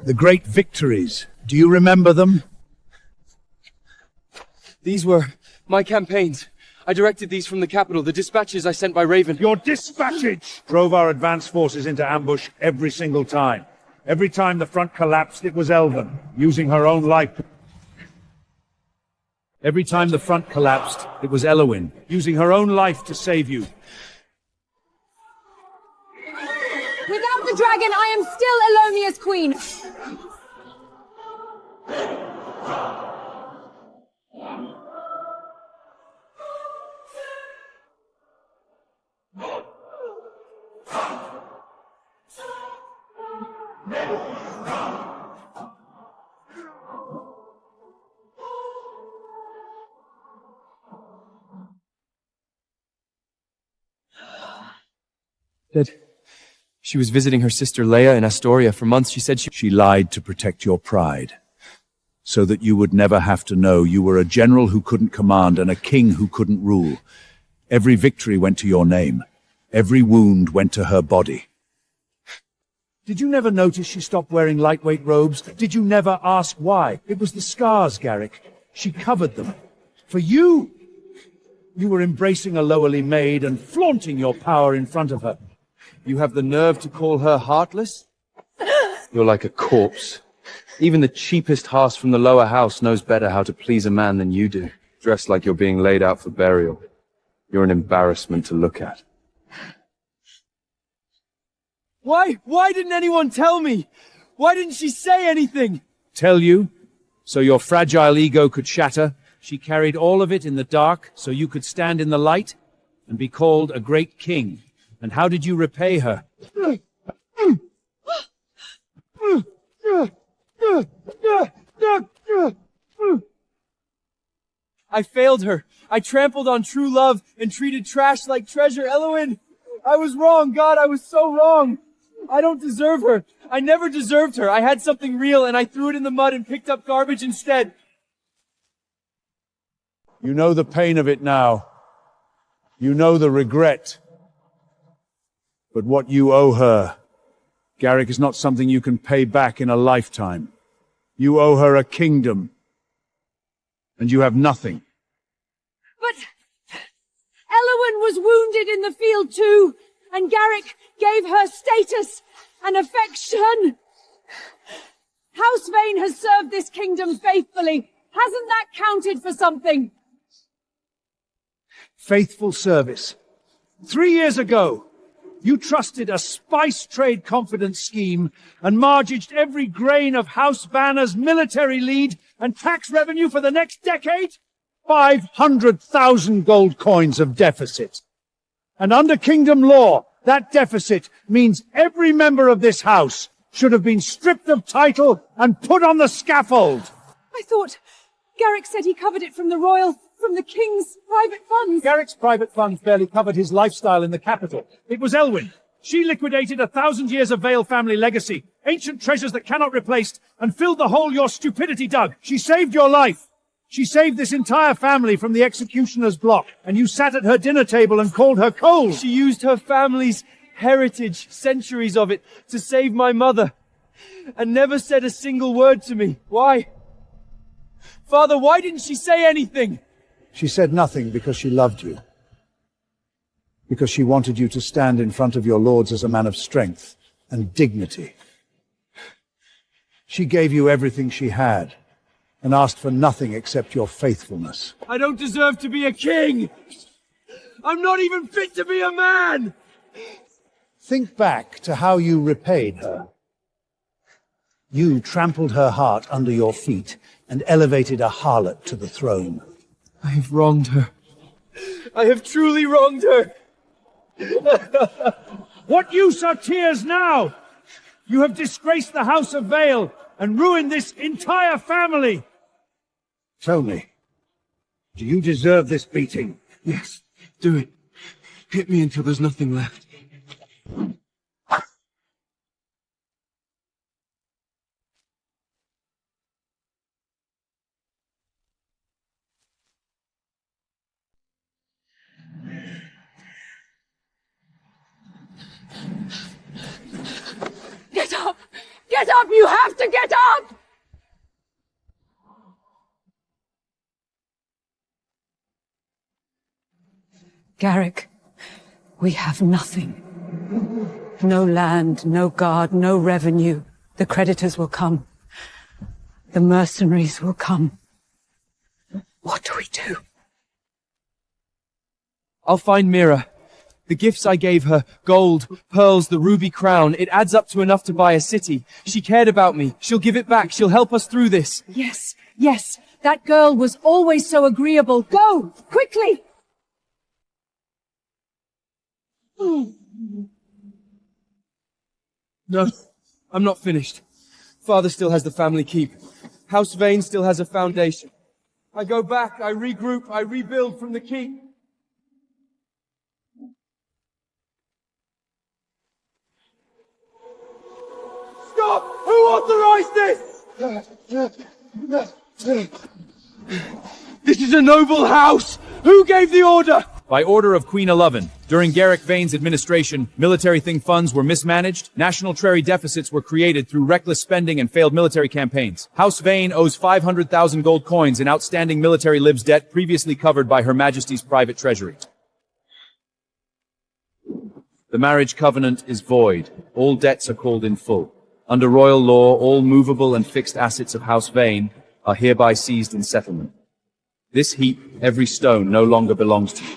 the great victories, do you remember them? These were my campaigns. I directed these from the capital, the dispatches I sent by Raven. Your dispatches drove our advance forces into ambush every single time. Every time the front collapsed, it was Elven, using her own life. Every time the front collapsed, it was Elowen, using her own life to save you. Without the dragon, I am still Elomia's queen. Dead. She was visiting her sister Leia in Astoria. For months she said she lied to protect your pride, so that you would never have to know you were a general who couldn't command and a king who couldn't rule. Every victory went to your name. Every wound went to her body. Did you never notice she stopped wearing lightweight robes? Did you never ask why? It was the scars, Garrick. She covered them. For you! You were embracing a lowly maid and flaunting your power in front of her. You have the nerve to call her heartless? You're like a corpse. Even the cheapest hearse from the lower house knows better how to please a man than you do. Dressed like you're being laid out for burial. You're an embarrassment to look at. Why didn't anyone tell me? Why didn't she say anything? Tell you? So your fragile ego could shatter? She carried all of it in the dark so you could stand in the light and be called a great king. And how did you repay her? I failed her. I trampled on true love and treated trash like treasure. Elowen, I was wrong. God, I was so wrong. I don't deserve her. I never deserved her. I had something real and I threw it in the mud and picked up garbage instead. You know the pain of it now. You know the regret. But what you owe her, Garrick, is not something you can pay back in a lifetime. You owe her a kingdom. And you have nothing. But Elowen was wounded in the field too, and Garrick gave her status and affection. House Vane has served this kingdom faithfully. Hasn't that counted for something? Faithful service. 3 years ago, You trusted a spice trade confidence scheme and mortgaged every grain of House Banner's military lead and tax revenue for the next decade? 500,000 gold coins of deficit. And under kingdom law, that deficit means every member of this house should have been stripped of title and put on the scaffold. I thought Garrick said he covered it from the king's private funds. Garrick's private funds barely covered his lifestyle in the capital. It was Elwyn. She liquidated 1,000 years of Vale family legacy, ancient treasures that cannot be replaced, and filled the hole your stupidity dug. She saved your life. She saved this entire family from the executioner's block, and you sat at her dinner table and called her cold. She used her family's heritage, centuries of it, to save my mother, and never said a single word to me. Why? Father, why didn't she say anything? She said nothing because she loved you. Because she wanted you to stand in front of your lords as a man of strength and dignity. She gave you everything she had and asked for nothing except your faithfulness. I don't deserve to be a king. I'm not even fit to be a man. Think back to how you repaid her. You trampled her heart under your feet and elevated a harlot to the throne. I have wronged her. I have truly wronged her. What use are tears now? You have disgraced the House of Vale and ruined this entire family. Tell me, do you deserve this beating? Yes, do it. Hit me until there's nothing left. Get up! Get up! You have to get up! Garrick, we have nothing. No land, no guard, no revenue. The creditors will come. The mercenaries will come. What do we do? I'll find Mira. The gifts I gave her, gold, pearls, the ruby crown, it adds up to enough to buy a city. She cared about me. She'll give it back. She'll help us through this. Yes, yes. That girl was always so agreeable. Go! Quickly! No, I'm not finished. Father still has the family keep. House Vane still has a foundation. I go back, I regroup, I rebuild from the keep. Stop! Who authorized this? This is a noble house! Who gave the order? By order of Queen Elowen, during Garrick Vane's administration, military thing funds were mismanaged, national treasury deficits were created through reckless spending and failed military campaigns. House Vane owes 500,000 gold coins in outstanding military libs debt previously covered by Her Majesty's private treasury. The marriage covenant is void. All debts are called in full. Under royal law, all movable and fixed assets of House Vane are hereby seized in settlement. This heap, every stone, no longer belongs to you.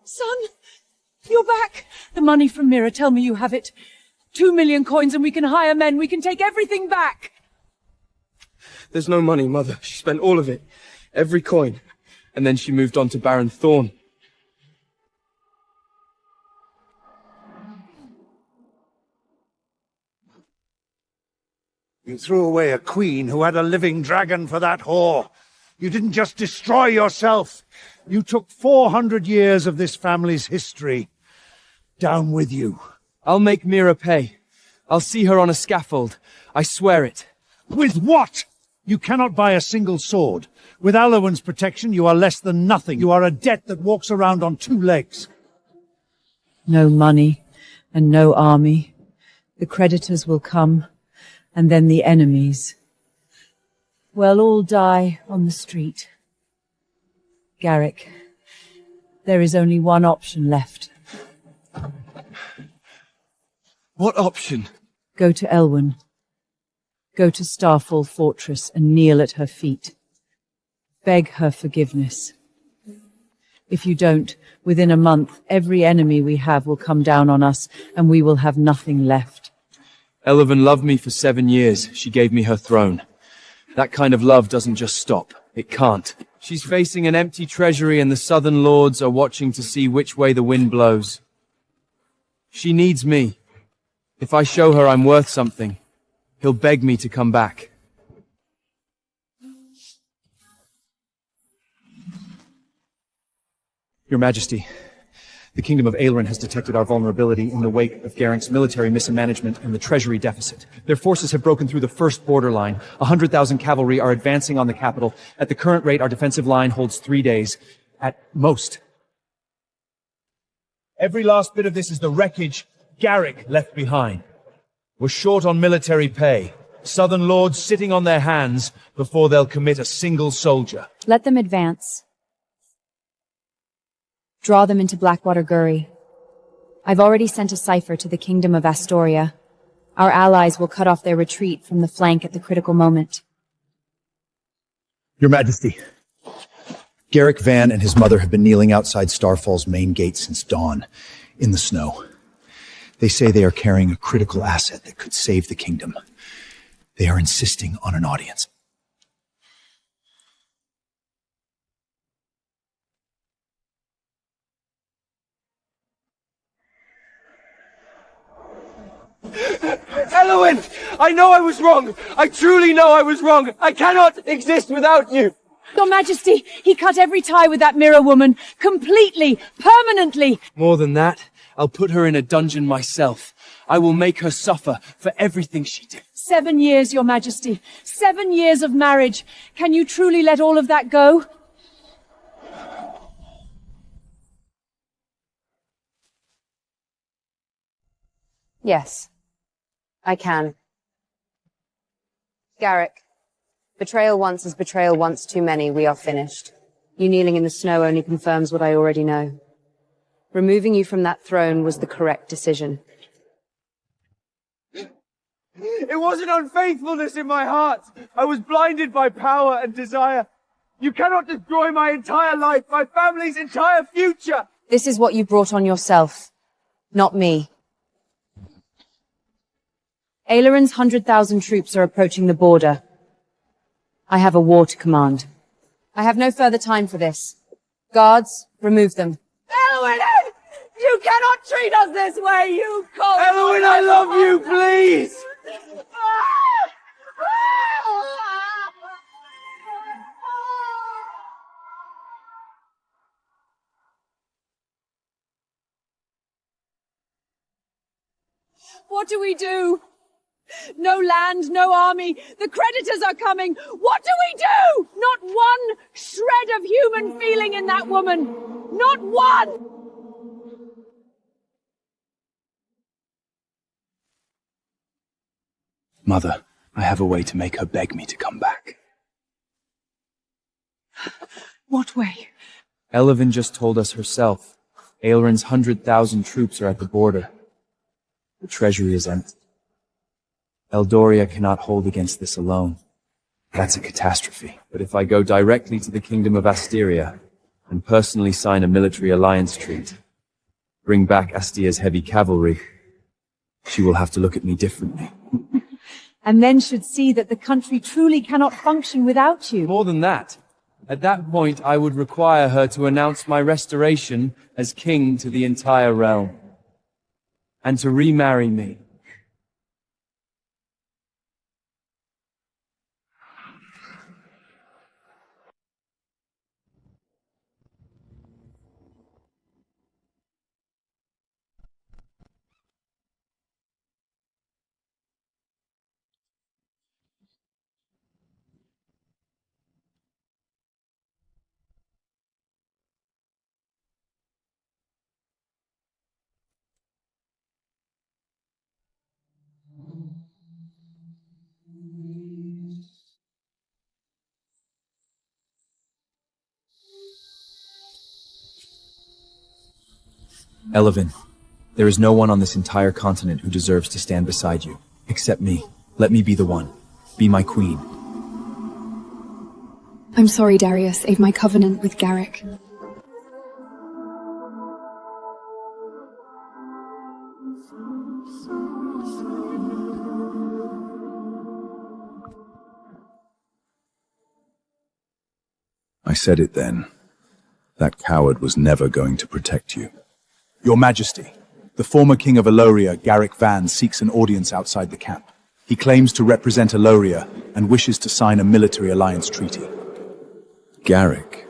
Son, you're back. The money from Mira, tell me you have it. 2 million coins and we can hire men. We can take everything back. There's no money, Mother. She spent all of it. Every coin. And then she moved on to Baron Thorn. You threw away a queen who had a living dragon for that whore. You didn't just destroy yourself. You took 400 years of this family's history. Down with you. I'll make Mira pay. I'll see her on a scaffold. I swear it. With what? You cannot buy a single sword. With Elowen's protection, you are less than nothing. You are a debt that walks around on 2 legs. No money and no army. The creditors will come, and then the enemies. We'll all die on the street. Garrick, There is only one option left. What option? Go to Elwen. Go to Starfall Fortress and kneel at her feet. Beg her forgiveness. If you don't, within a month, every enemy we have will come down on us, and we will have nothing left. Elowen loved me for 7 years. She gave me her throne. That kind of love doesn't just stop. It can't. She's facing an empty treasury, and the Southern Lords are watching to see which way the wind blows. She needs me. If I show her I'm worth something, he'll beg me to come back. Your Majesty, the Kingdom of Elowen has detected our vulnerability in the wake of Garrick's military mismanagement and the treasury deficit. Their forces have broken through the first borderline. 100,000 cavalry are advancing on the capital. At the current rate, our defensive line holds 3 days, at most. Every last bit of this is the wreckage Garrick left behind. We're short on military pay. Southern Lords sitting on their hands before they'll commit a single soldier. Let them advance. Draw them into Blackwater Gurry. I've already sent a cipher to the Kingdom of Astoria. Our allies will cut off their retreat from the flank at the critical moment. Your Majesty, Garrick Van and his mother have been kneeling outside Starfall's main gate since dawn, in the snow. They say they are carrying a critical asset that could save the kingdom. They are insisting on an audience. Elowen! I know I was wrong! I truly know I was wrong! I cannot exist without you! Your Majesty, he cut every tie with that mirror woman. Completely, permanently. More than that, I'll put her in a dungeon myself. I will make her suffer for everything she did. 7 years, Your Majesty. 7 years of marriage. Can you truly let all of that go? Yes, I can. Garrick, betrayal once is betrayal once too many. We are finished. You kneeling in the snow only confirms what I already know. Removing you from that throne was the correct decision. It wasn't unfaithfulness in my heart. I was blinded by power and desire. You cannot destroy my entire life, my family's entire future. This is what you brought on yourself, not me. Aileron's 100,000 troops are approaching the border. I have a war to command. I have no further time for this. Guards, remove them. Elowen! You cannot treat us this way, you cold... Elowen, I love you, please! What do we do? No land, no army. The creditors are coming. What do we do? Not one shred of human feeling in that woman. Not one! Mother, I have a way to make her beg me to come back. What way? Elowen just told us herself. Aileron's 100,000 troops are at the border. The treasury is empty. Eldoria cannot hold against this alone. That's a catastrophe. But if I go directly to the Kingdom of Asteria and personally sign a military alliance treaty, bring back Astia's heavy cavalry, she will have to look at me differently. And then should see that the country truly cannot function without you. More than that, at that point I would require her to announce my restoration as king to the entire realm, and to remarry me. Elowen, there is no one on this entire continent who deserves to stand beside you, except me. Let me be the one. Be my queen. I'm sorry, Darius, of my covenant with Garrick. I said it then. That coward was never going to protect you. Your Majesty, the former King of Eloria, Garrick Van, seeks an audience outside the camp. He claims to represent Eloria and wishes to sign a military alliance treaty. Garrick.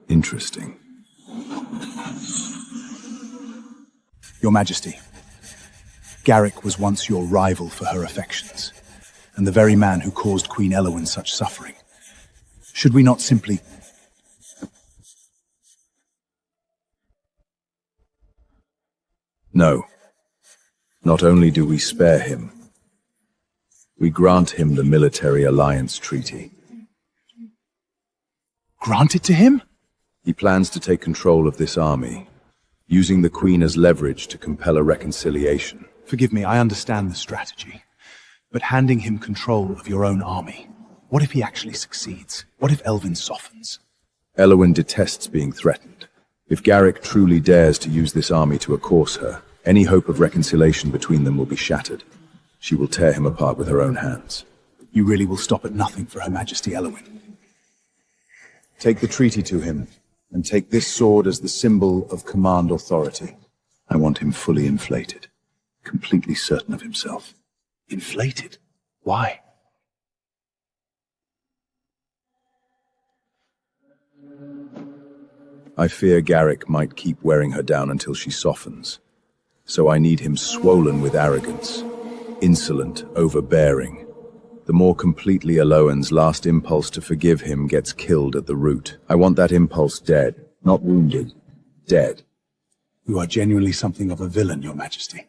Interesting. Your Majesty, Garrick was once your rival for her affections, and the very man who caused Queen Elowen such suffering. Should we not simply... No. Not only do we spare him, we grant him the military alliance treaty. Grant it to him? He plans to take control of this army, using the Queen as leverage to compel a reconciliation. Forgive me, I understand the strategy. But handing him control of your own army, what if he actually succeeds? What if Elvin softens? Elowen detests being threatened. If Garrick truly dares to use this army to accourse her, any hope of reconciliation between them will be shattered. She will tear him apart with her own hands. You really will stop at nothing for Her Majesty Elowen. Take the treaty to him, and take this sword as the symbol of command authority. I want him fully inflated, completely certain of himself. Inflated? Why? I fear Garrick might keep wearing her down until she softens. So I need him swollen with arrogance, insolent, overbearing. The more completely Elowen's last impulse to forgive him gets killed at the root. I want that impulse dead, not wounded. Dead. You are genuinely something of a villain, Your Majesty.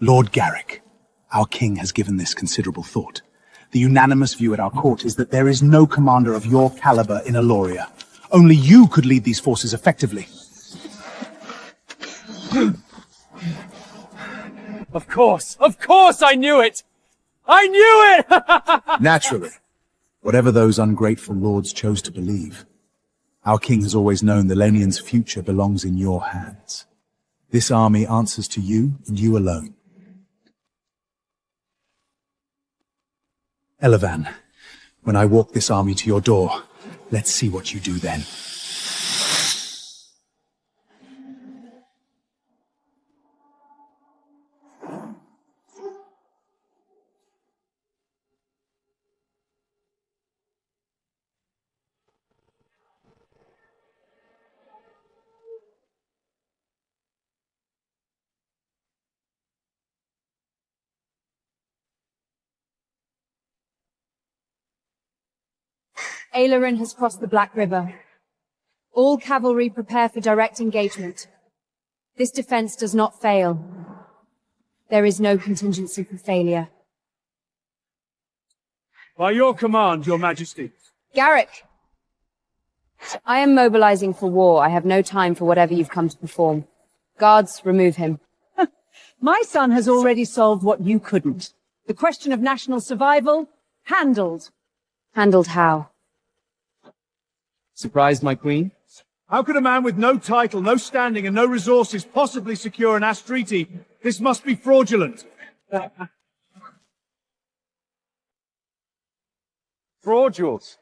Lord Garrick, our king has given this considerable thought. The unanimous view at our court is that there is no commander of your caliber in Eloria. Only you could lead these forces effectively. Of course, I knew it! I knew it! Naturally. Whatever those ungrateful lords chose to believe, our king has always known the Lenian's future belongs in your hands. This army answers to you and you alone. Elowen, when I walk this army to your door, let's see what you do then. Aileron has crossed the Black River. All cavalry prepare for direct engagement. This defense does not fail. There is no contingency for failure. By your command, Your Majesty. Garrick! I am mobilizing for war. I have no time for whatever you've come to perform. Guards, remove him. My son has already solved what you couldn't. The question of national survival, handled. Handled how? Surprised, my queen? How could a man with no title, no standing, and no resources possibly secure an Ash treaty? This must be fraudulent. Fraudulent?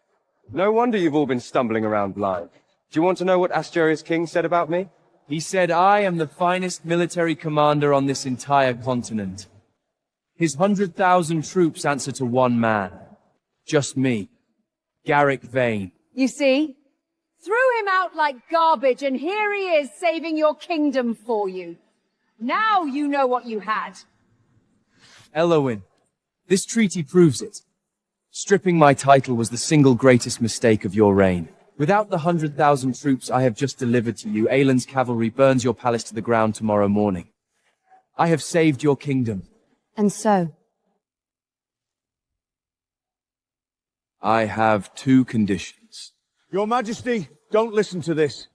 No wonder you've all been stumbling around blind. Do you want to know what Asterius King said about me? He said I am the finest military commander on this entire continent. His 100,000 troops answer to one man. Just me. Garrick Vane. You see? Threw him out like garbage, and here he is saving your kingdom for you. Now you know what you had. Elowen, this treaty proves it. Stripping my title was the single greatest mistake of your reign. Without the 100,000 troops I have just delivered to you, Aelin's cavalry burns your palace to the ground tomorrow morning. I have saved your kingdom. And so? I have two conditions. Your Majesty, don't listen to this.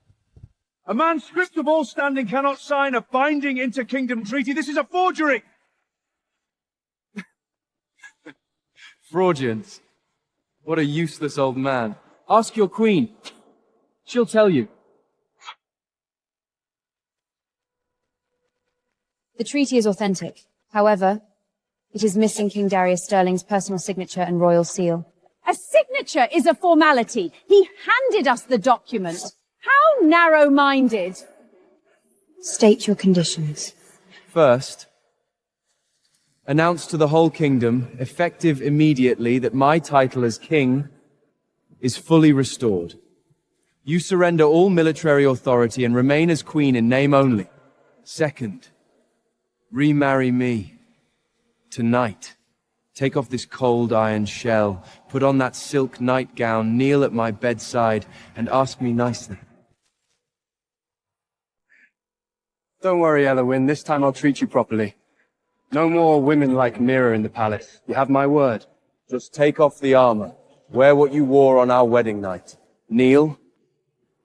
A man stripped of all standing cannot sign a binding inter-kingdom treaty. This is a forgery! Fraudulent. What a useless old man. Ask your queen. She'll tell you. The treaty is authentic. However, it is missing King Darius Sterling's personal signature and royal seal. A signature is a formality. He handed us the document. How narrow-minded. State your conditions. First, announce to the whole kingdom, effective immediately, that my title as king is fully restored. You surrender all military authority and remain as queen in name only. Second, remarry me. Tonight. Take off this cold iron shell, put on that silk nightgown, kneel at my bedside, and ask me nicely. Don't worry, Elowen. This time I'll treat you properly. No more women like Mira in the palace. You have my word. Just take off the armor. Wear what you wore on our wedding night. Kneel.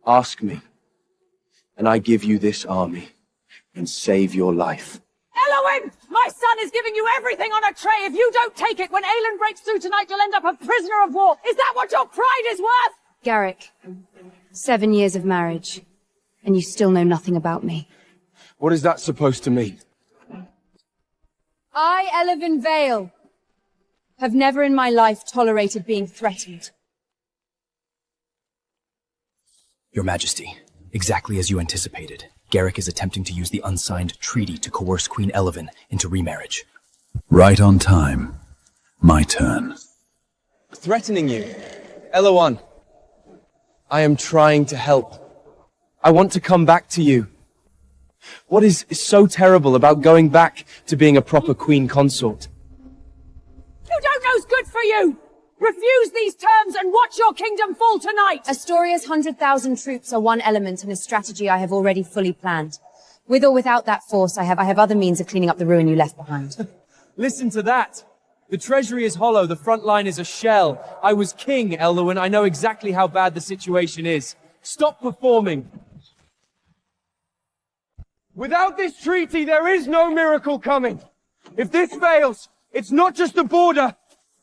Ask me. And I give you this army. And save your life. Elowen! My son is giving you everything on a tray. If you don't take it, when Aelin breaks through tonight, you'll end up a prisoner of war. Is that what your pride is worth? Garrick, 7 years of marriage, and you still know nothing about me. What is that supposed to mean? I, Elowen Vale, have never in my life tolerated being threatened. Your Majesty, exactly as you anticipated, Garrick is attempting to use the unsigned treaty to coerce Queen Elowen into remarriage. Right on time. My turn. Threatening you. Elowen. I am trying to help. I want to come back to you. What is so terrible about going back to being a proper queen consort? You don't know's good for you! Refuse these terms and watch your kingdom fall tonight! Astoria's 100,000 troops are one element in a strategy I have already fully planned. With or without that force, I have other means of cleaning up the ruin you left behind. Listen to that! The treasury is hollow, the front line is a shell. I was king, Elowen. I know exactly how bad the situation is. Stop performing. Without this treaty, there is no miracle coming. If this fails, it's not just the border,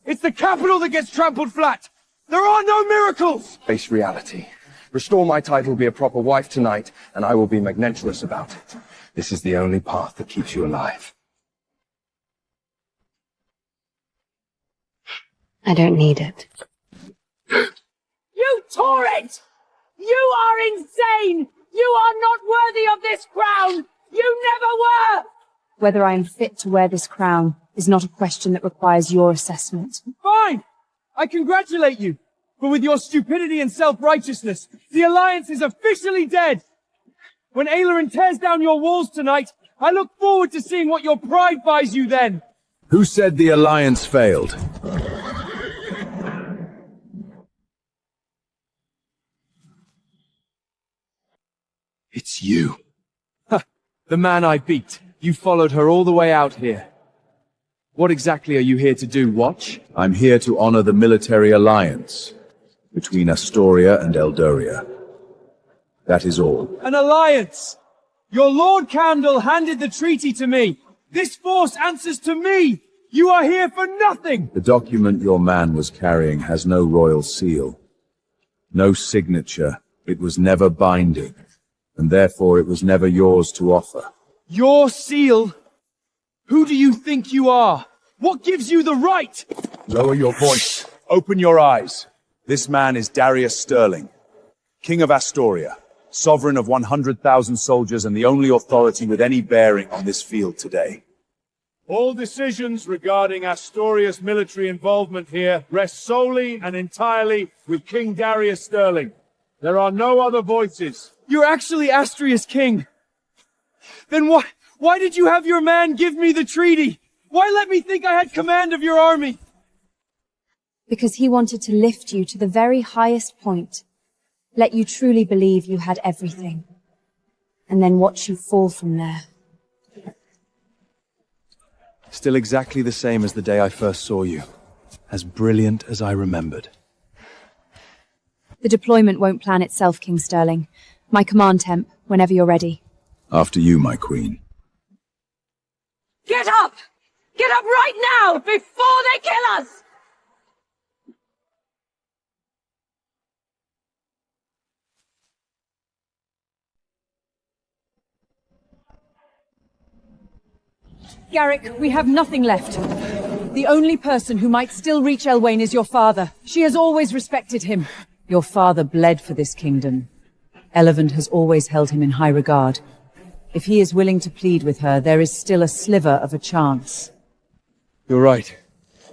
it's the capital that gets trampled flat. There are no miracles! Face reality. Restore my title, be a proper wife tonight, and I will be magnanimous about it. This is the only path that keeps you alive. I don't need it. You tore it! You are insane! You are not worthy of this crown! You never were! Whether I am fit to wear this crown is not a question that requires your assessment. Fine! I congratulate you! But with your stupidity and self-righteousness, the alliance is officially dead! When Aelin tears down your walls tonight, I look forward to seeing what your pride buys you then! Who said the alliance failed? It's you. The man I beat. You followed her all the way out here. What exactly are you here to do, watch? I'm here to honor the military alliance between Astoria and Eldoria. That is all. An alliance! Your Lord Candle handed the treaty to me. This force answers to me! You are here for nothing! The document your man was carrying has no royal seal. No signature. It was never binding. And therefore it was never yours to offer. Your seal? Who do you think you are? What gives you the right? Lower your voice. Open your eyes. This man is Darius Sterling, King of Astoria, sovereign of 100,000 soldiers and the only authority with any bearing on this field today. All decisions regarding Astoria's military involvement here rest solely and entirely with King Darius Sterling. There are no other voices. You're actually Astria's king. Then why did you have your man give me the treaty? Why let me think I had command of your army? Because he wanted to lift you to the very highest point Let you truly believe you had everything. And then watch you fall from there. Still exactly the same as the day I first saw you. As brilliant as I remembered. The deployment won't plan itself, King Sterling. My command temp, whenever you're ready. After you, my queen. Get up! Get up right now, before they kill us! Garrick, we have nothing left. The only person who might still reach Elowen is your father. She has always respected him. Your father bled for this kingdom. Elowen has always held him in high regard. If he is willing to plead with her, there is still a sliver of a chance. You're right.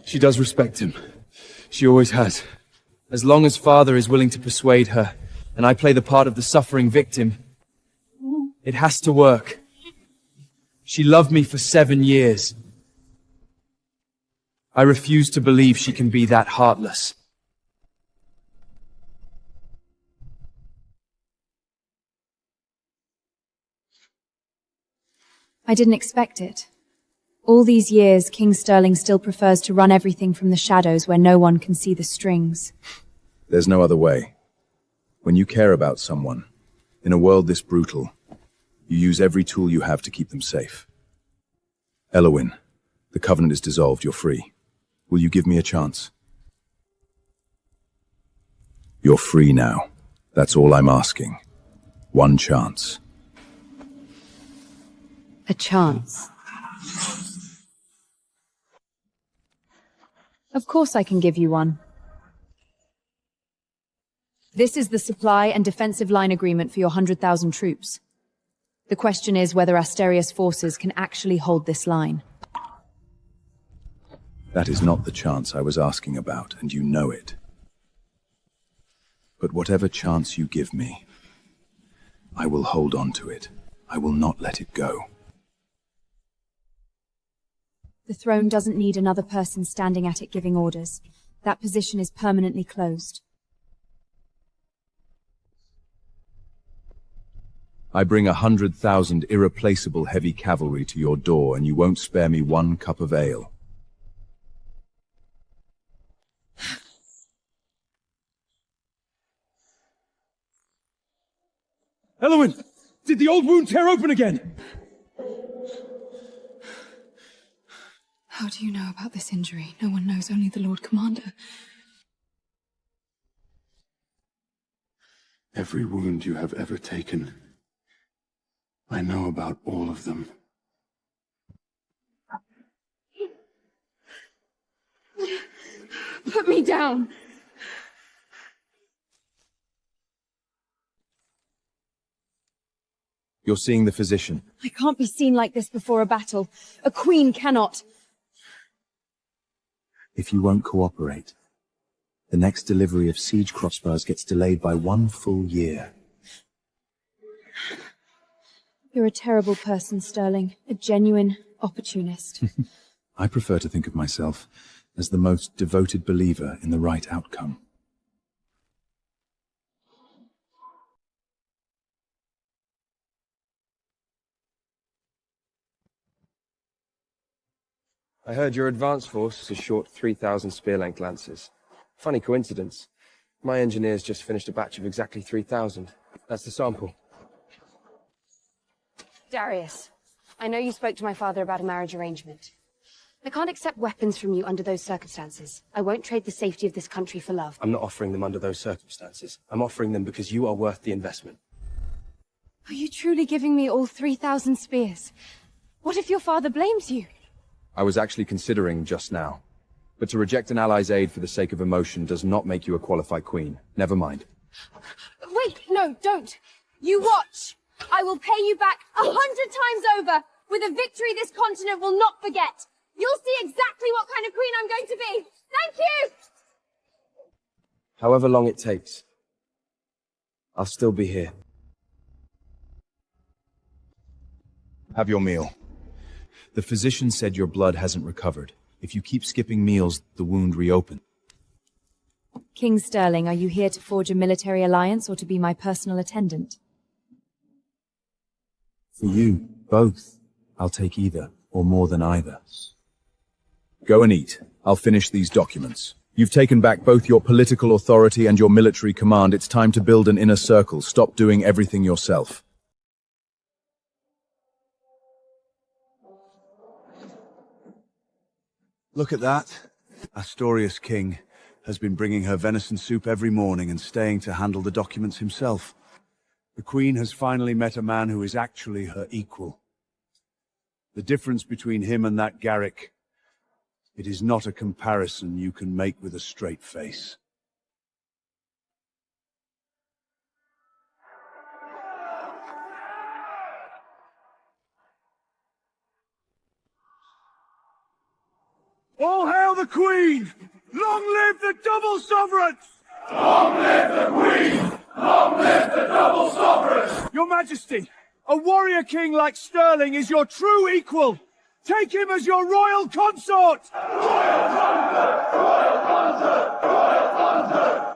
She does respect him. She always has. As long as father is willing to persuade her, and I play the part of the suffering victim, it has to work. She loved me for 7 years. I refuse to believe she can be that heartless. I didn't expect it. All these years, King Sterling still prefers to run everything from the shadows where no one can see the strings. There's no other way. When you care about someone, in a world this brutal, you use every tool you have to keep them safe. Elowen, the Covenant is dissolved, you're free. Will you give me a chance? You're free now. That's all I'm asking. One chance. A chance. Of course I can give you one. This is the supply and defensive line agreement for your 100,000 troops. The question is whether Asteria's forces can actually hold this line. That is not the chance I was asking about, and you know it. But whatever chance you give me, I will hold on to it. I will not let it go. The throne doesn't need another person standing at it giving orders. That position is permanently closed. I bring 100,000 irreplaceable heavy cavalry to your door, and you won't spare me one cup of ale. Elowen! Did the old wound tear open again? How do you know about this injury? No one knows, only the Lord Commander. Every wound you have ever taken, I know about all of them. Put me down! You're seeing the physician. I can't be seen like this before a battle. A queen cannot. If you won't cooperate, the next delivery of siege crossbows gets delayed by 1 full year. You're a terrible person, Sterling. A genuine opportunist. I prefer to think of myself as the most devoted believer in the right outcome. I heard your advance force is short 3,000 spear-length lances. Funny coincidence. My engineers just finished a batch of exactly 3,000. That's the sample. Darius, I know you spoke to my father about a marriage arrangement. I can't accept weapons from you under those circumstances. I won't trade the safety of this country for love. I'm not offering them under those circumstances. I'm offering them because you are worth the investment. Are you truly giving me all 3,000 spears? What if your father blames you? I was actually considering just now. But to reject an ally's aid for the sake of emotion does not make you a qualified queen. Never mind. Wait, no, don't. You watch. I will pay you back 100 times over with a victory this continent will not forget. You'll see exactly what kind of queen I'm going to be. Thank you! However long it takes, I'll still be here. Have your meal. The physician said your blood hasn't recovered. If you keep skipping meals, the wound reopens. King Sterling, are you here to forge a military alliance or to be my personal attendant? For you, both. I'll take either, or more than either. Go and eat. I'll finish these documents. You've taken back both your political authority and your military command. It's time to build an inner circle. Stop doing everything yourself. Look at that. Astoria's king has been bringing her venison soup every morning and staying to handle the documents himself. The Queen has finally met a man who is actually her equal. The difference between him and that Garrick, it is not a comparison you can make with a straight face. All hail the Queen! Long live the double sovereigns! Long live the Queen! Long live the double sovereigns! Your Majesty, a warrior king like Sterling is your true equal. Take him as your royal consort! Royal consort! Royal consort! Royal consort!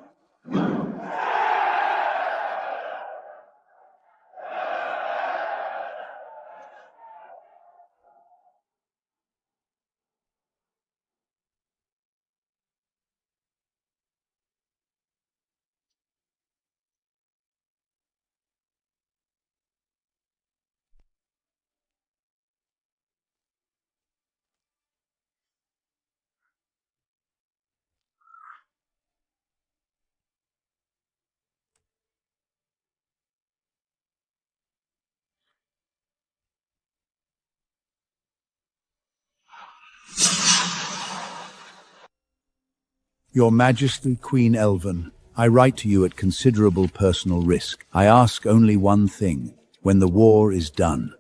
Your Majesty, Queen Elowen, I write to you at considerable personal risk. I ask only one thing. When the war is done,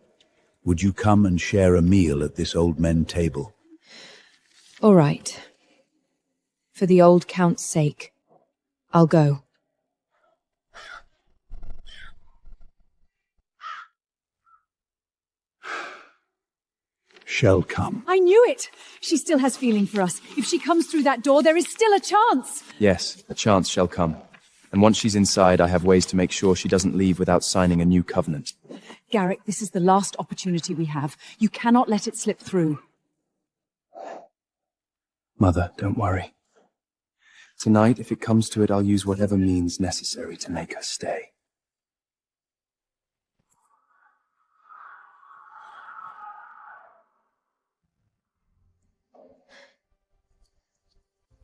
would you come and share a meal at this old men table? All right. For the old Count's sake, I'll go. Shall come. I knew it! She still has feeling for us. If she comes through that door, there is still a chance! Yes, a chance shall come. And once she's inside, I have ways to make sure she doesn't leave without signing a new covenant. Garrick, this is the last opportunity we have. You cannot let it slip through. Mother, don't worry. Tonight, if it comes to it, I'll use whatever means necessary to make her stay.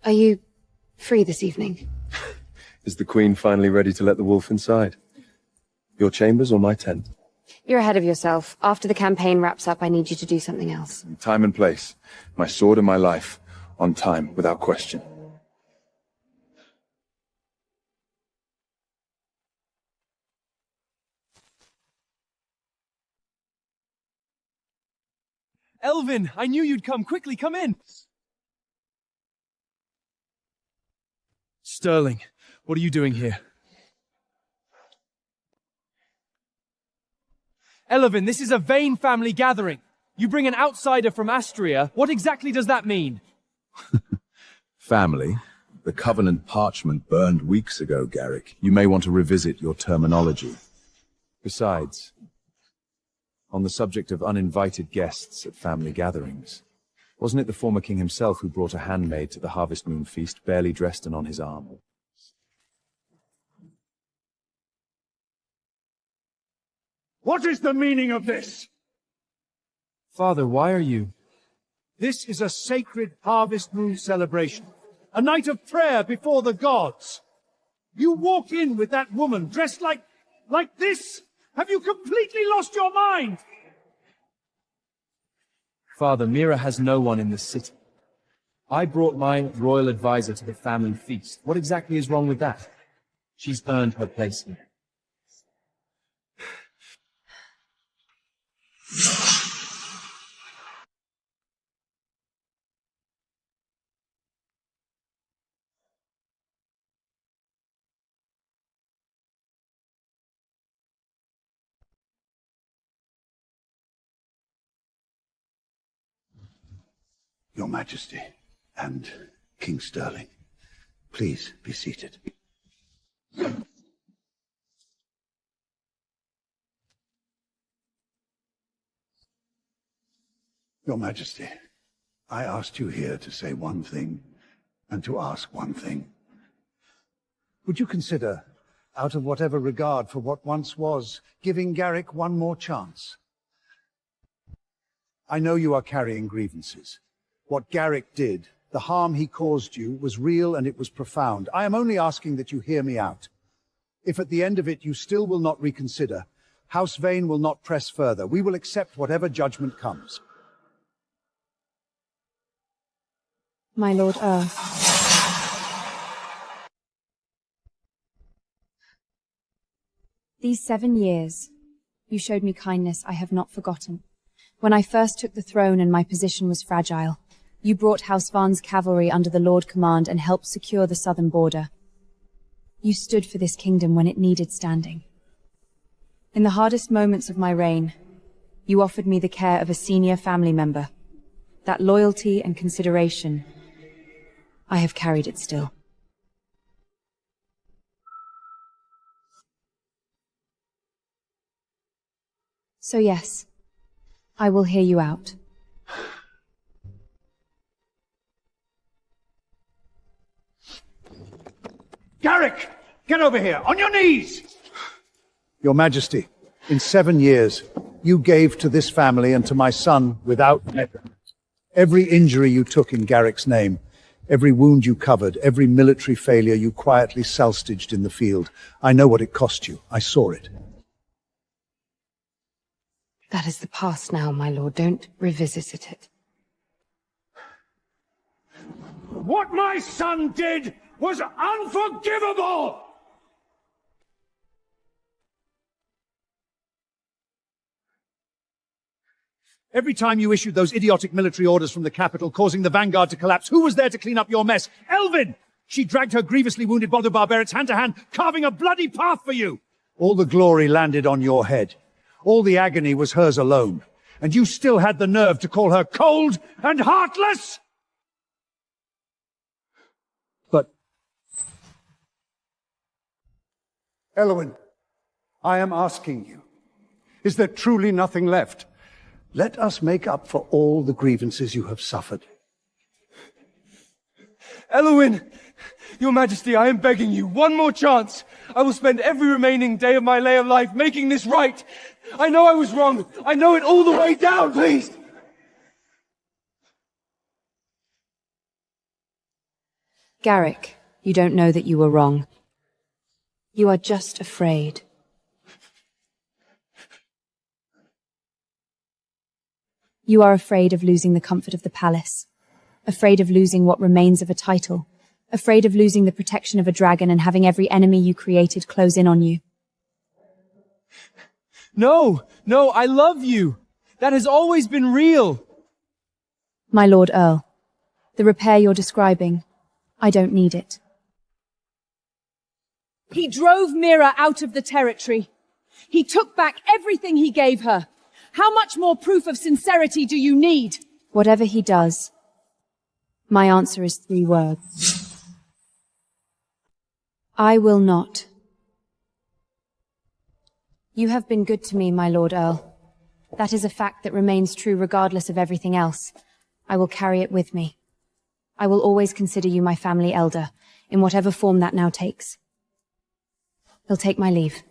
Are you free this evening? Is the Queen finally ready to let the wolf inside? Your chambers or my tent? You're ahead of yourself. After the campaign wraps up, I need you to do something else. Time and place. My sword and my life. On time, without question. Elvin, I knew you'd come. Quickly, come in. Sterling, what are you doing here? Elowen, this is a Vane family gathering. You bring an outsider from Astria. What exactly does that mean? Family? The covenant parchment burned weeks ago, Garrick. You may want to revisit your terminology. Besides, on the subject of uninvited guests at family gatherings, wasn't it the former king himself who brought a handmaid to the Harvest Moon feast, barely dressed and on his arm? What is the meaning of this? Father, why are you? This is a sacred Harvest Moon celebration. A night of prayer before the gods. You walk in with that woman dressed like this? Have you completely lost your mind? Father, Mira has no one in the city. I brought my royal advisor to the family feast. What exactly is wrong with that? She's earned her place here. Your Majesty and King Sterling, Please be seated. Your Majesty, I asked you here to say one thing and to ask one thing. Would you consider, out of whatever regard for what once was, giving Garrick one more chance? I know you are carrying grievances. What Garrick did, the harm he caused you, was real and it was profound. I am only asking that you hear me out. If at the end of it you still will not reconsider, House Vane will not press further. We will accept whatever judgment comes. My Lord Earl. These 7 years, you showed me kindness I have not forgotten. When I first took the throne and my position was fragile, you brought House Vane's cavalry under the Lord Command and helped secure the southern border. You stood for this kingdom when it needed standing. In the hardest moments of my reign, you offered me the care of a senior family member. That loyalty and consideration, I have carried it still. So yes, I will hear you out. Garrick! Get over here! On your knees! Your Majesty, in 7 years, you gave to this family and to my son without measurement. Every injury you took in Garrick's name, every wound you covered, every military failure you quietly salstaged in the field. I know what it cost you. I saw it. That is the past now, my lord. Don't revisit it. What my son did was unforgivable! Every time you issued those idiotic military orders from the capital, causing the vanguard to collapse, who was there to clean up your mess? Elvin! She dragged her grievously wounded Bodo barbarians hand to hand, carving a bloody path for you! All the glory landed on your head. All the agony was hers alone. And you still had the nerve to call her cold and heartless? But, Elowen, I am asking you, is there truly nothing left? Let us make up for all the grievances you have suffered. Elowen, Your Majesty, I am begging you, one more chance. I will spend every remaining day of my lay of life making this right. I know I was wrong. I know it all the way down, please. Garrick, you don't know that you were wrong. You are just afraid. You are afraid of losing the comfort of the palace, afraid of losing what remains of a title, afraid of losing the protection of a dragon and having every enemy you created close in on you. No, I love you. That has always been real. My Lord Earl, the repair you're describing, I don't need it. He drove Mira out of the territory. He took back everything he gave her. How much more proof of sincerity do you need? Whatever he does, my answer is 3 words. I will not. You have been good to me, my Lord Earl. That is a fact that remains true regardless of everything else. I will carry it with me. I will always consider you my family elder, in whatever form that now takes. I'll take my leave.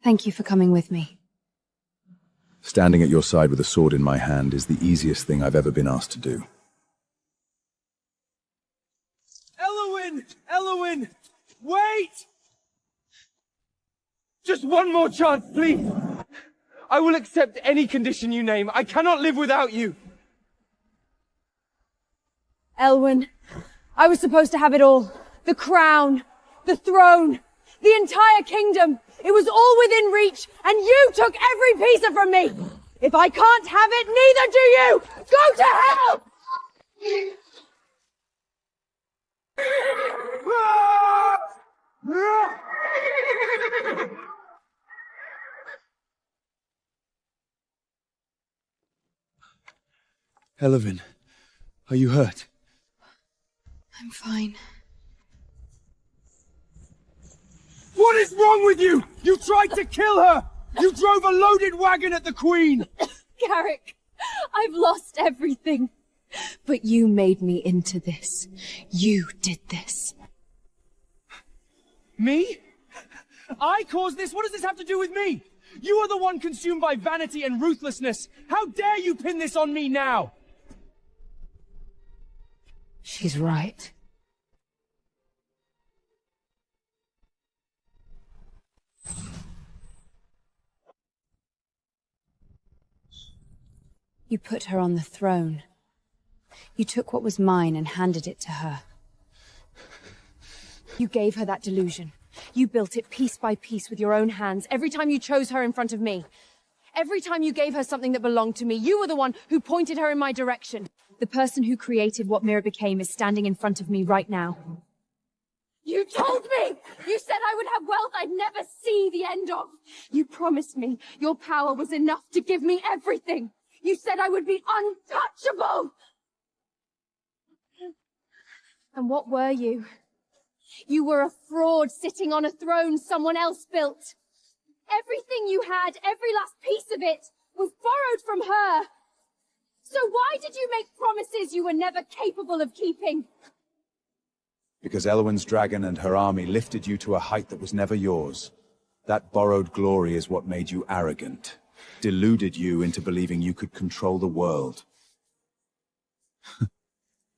Thank you for coming with me. Standing at your side with a sword in my hand is the easiest thing I've ever been asked to do. Elowen, wait! Just one more chance, please. I will accept any condition you name. I cannot live without you. Elwyn, I was supposed to have it all. The crown, the throne, the entire kingdom. It was all within reach, and you took every piece of it from me. If I can't have it, neither do you. Go to hell! Elowen, are you hurt? I'm fine. What is wrong with you? You tried to kill her! You drove a loaded wagon at the Queen! Garrick, I've lost everything. But you made me into this. You did this. Me? I caused this? What does this have to do with me? You are the one consumed by vanity and ruthlessness. How dare you pin this on me now? She's right. You put her on the throne. You took what was mine and handed it to her. You gave her that delusion. You built it piece by piece with your own hands every time you chose her in front of me. Every time you gave her something that belonged to me, you were the one who pointed her in my direction. The person who created what Mira became is standing in front of me right now. You told me! You said I would have wealth I'd never see the end of. You promised me your power was enough to give me everything. You said I would be untouchable! And what were you? You were a fraud sitting on a throne someone else built. Everything you had, every last piece of it, was borrowed from her. So why did you make promises you were never capable of keeping? Because Elowen's dragon and her army lifted you to a height that was never yours. That borrowed glory is what made you arrogant, deluded you into believing you could control the world.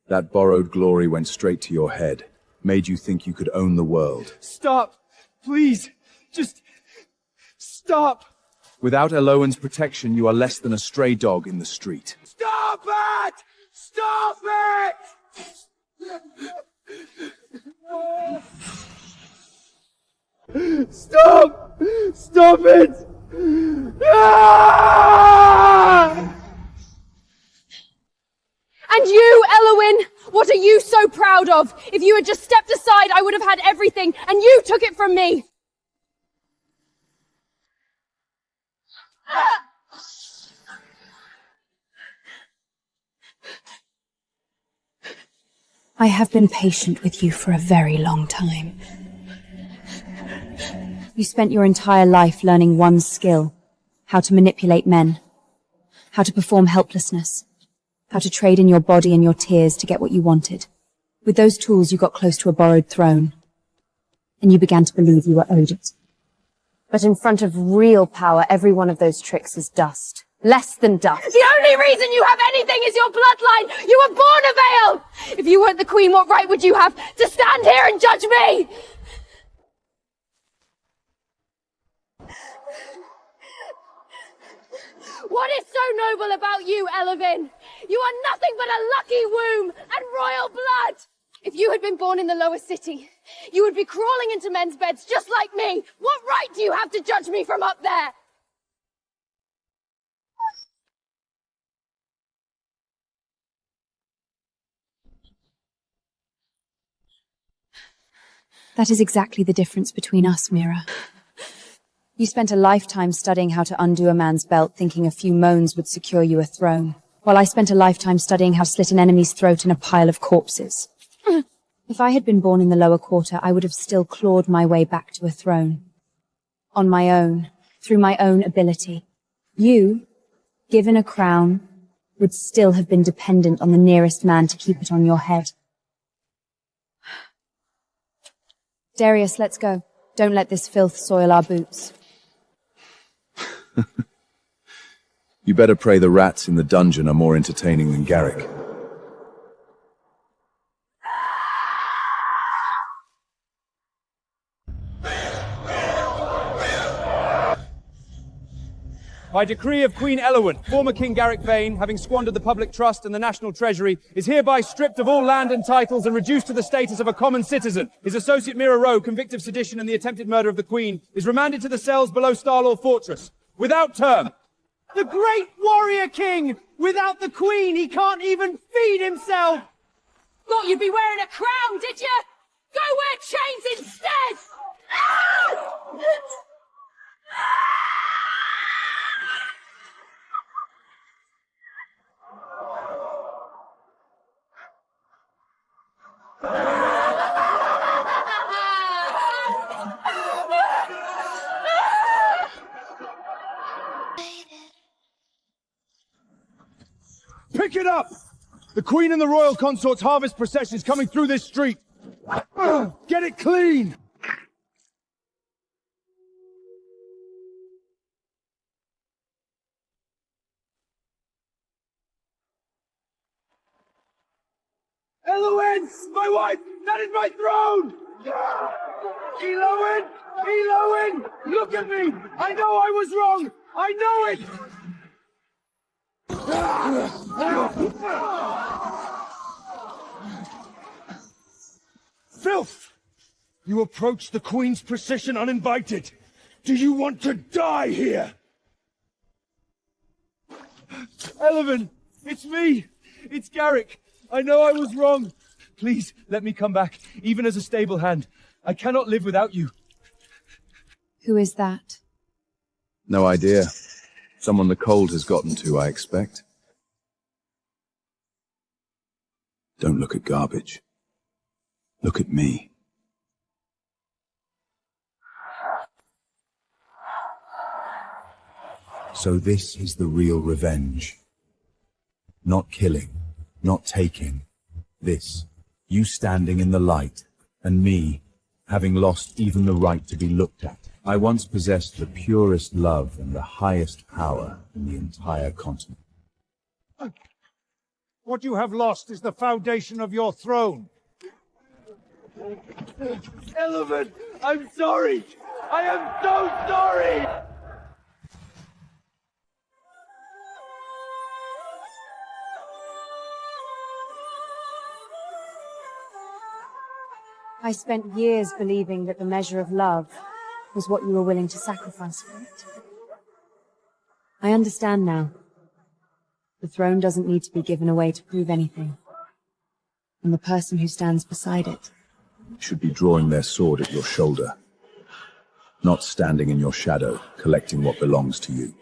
That borrowed glory went straight to your head, made you think you could own the world. Stop! Please! Just... stop! Without Elowen's protection, you are less than a stray dog in the street. Stop it! Stop it! Stop! Stop it! Ah! And you, Elowen, what are you so proud of? If you had just stepped aside, I would have had everything, and you took it from me. I have been patient with you for a very long time. You spent your entire life learning one skill: how to manipulate men, how to perform helplessness, how to trade in your body and your tears to get what you wanted. With those tools, you got close to a borrowed throne, and you began to believe you were owed it. But in front of real power, every one of those tricks is dust. Less than dust. The only reason you have anything is your bloodline! You were born a Vale! If you weren't the Queen, what right would you have to stand here and judge me? What is so noble about you, Elowen? You are nothing but a lucky womb and royal blood! If you had been born in the lower city, you would be crawling into men's beds just like me. What right do you have to judge me from up there? That is exactly the difference between us, Mira. You spent a lifetime studying how to undo a man's belt, thinking a few moans would secure you a throne, while I spent a lifetime studying how to slit an enemy's throat in a pile of corpses. If I had been born in the lower quarter, I would have still clawed my way back to a throne. On my own, through my own ability. You, given a crown, would still have been dependent on the nearest man to keep it on your head. Darius, let's go. Don't let this filth soil our boots. You better pray the rats in the dungeon are more entertaining than Garrick. By decree of Queen Elowen, former King Garrick Vane, having squandered the public trust and the national treasury, is hereby stripped of all land and titles and reduced to the status of a common citizen. His associate Mira Rowe, convicted of sedition and the attempted murder of the Queen, is remanded to the cells below Starlaw Fortress, without term. The great warrior king! Without the Queen, he can't even feed himself! Thought you'd be wearing a crown, did you? Go wear chains instead! Pick it up! The Queen and the Royal Consort's harvest procession is coming through this street. Get it clean! Elowen! My wife! That is my throne! Elowen! Elowen! Look at me! I know I was wrong! I know it! Filth! You approach the Queen's procession uninvited. Do you want to die here? Elowen! It's me! It's Garrick! I know I was wrong! Please, let me come back, even as a stable hand. I cannot live without you. Who is that? No idea. Someone the cold has gotten to, I expect. Don't look at garbage. Look at me. So this is the real revenge. Not killing, not taking. This, you standing in the light, and me, having lost even the right to be looked at. I once possessed the purest love and the highest power in the entire continent. What you have lost is the foundation of your throne. Elowen, I'm sorry! I am so sorry! I spent years believing that the measure of love was what you were willing to sacrifice for it. I understand now. The throne doesn't need to be given away to prove anything. And the person who stands beside it Should be drawing their sword at your shoulder, not standing in your shadow, collecting what belongs to you.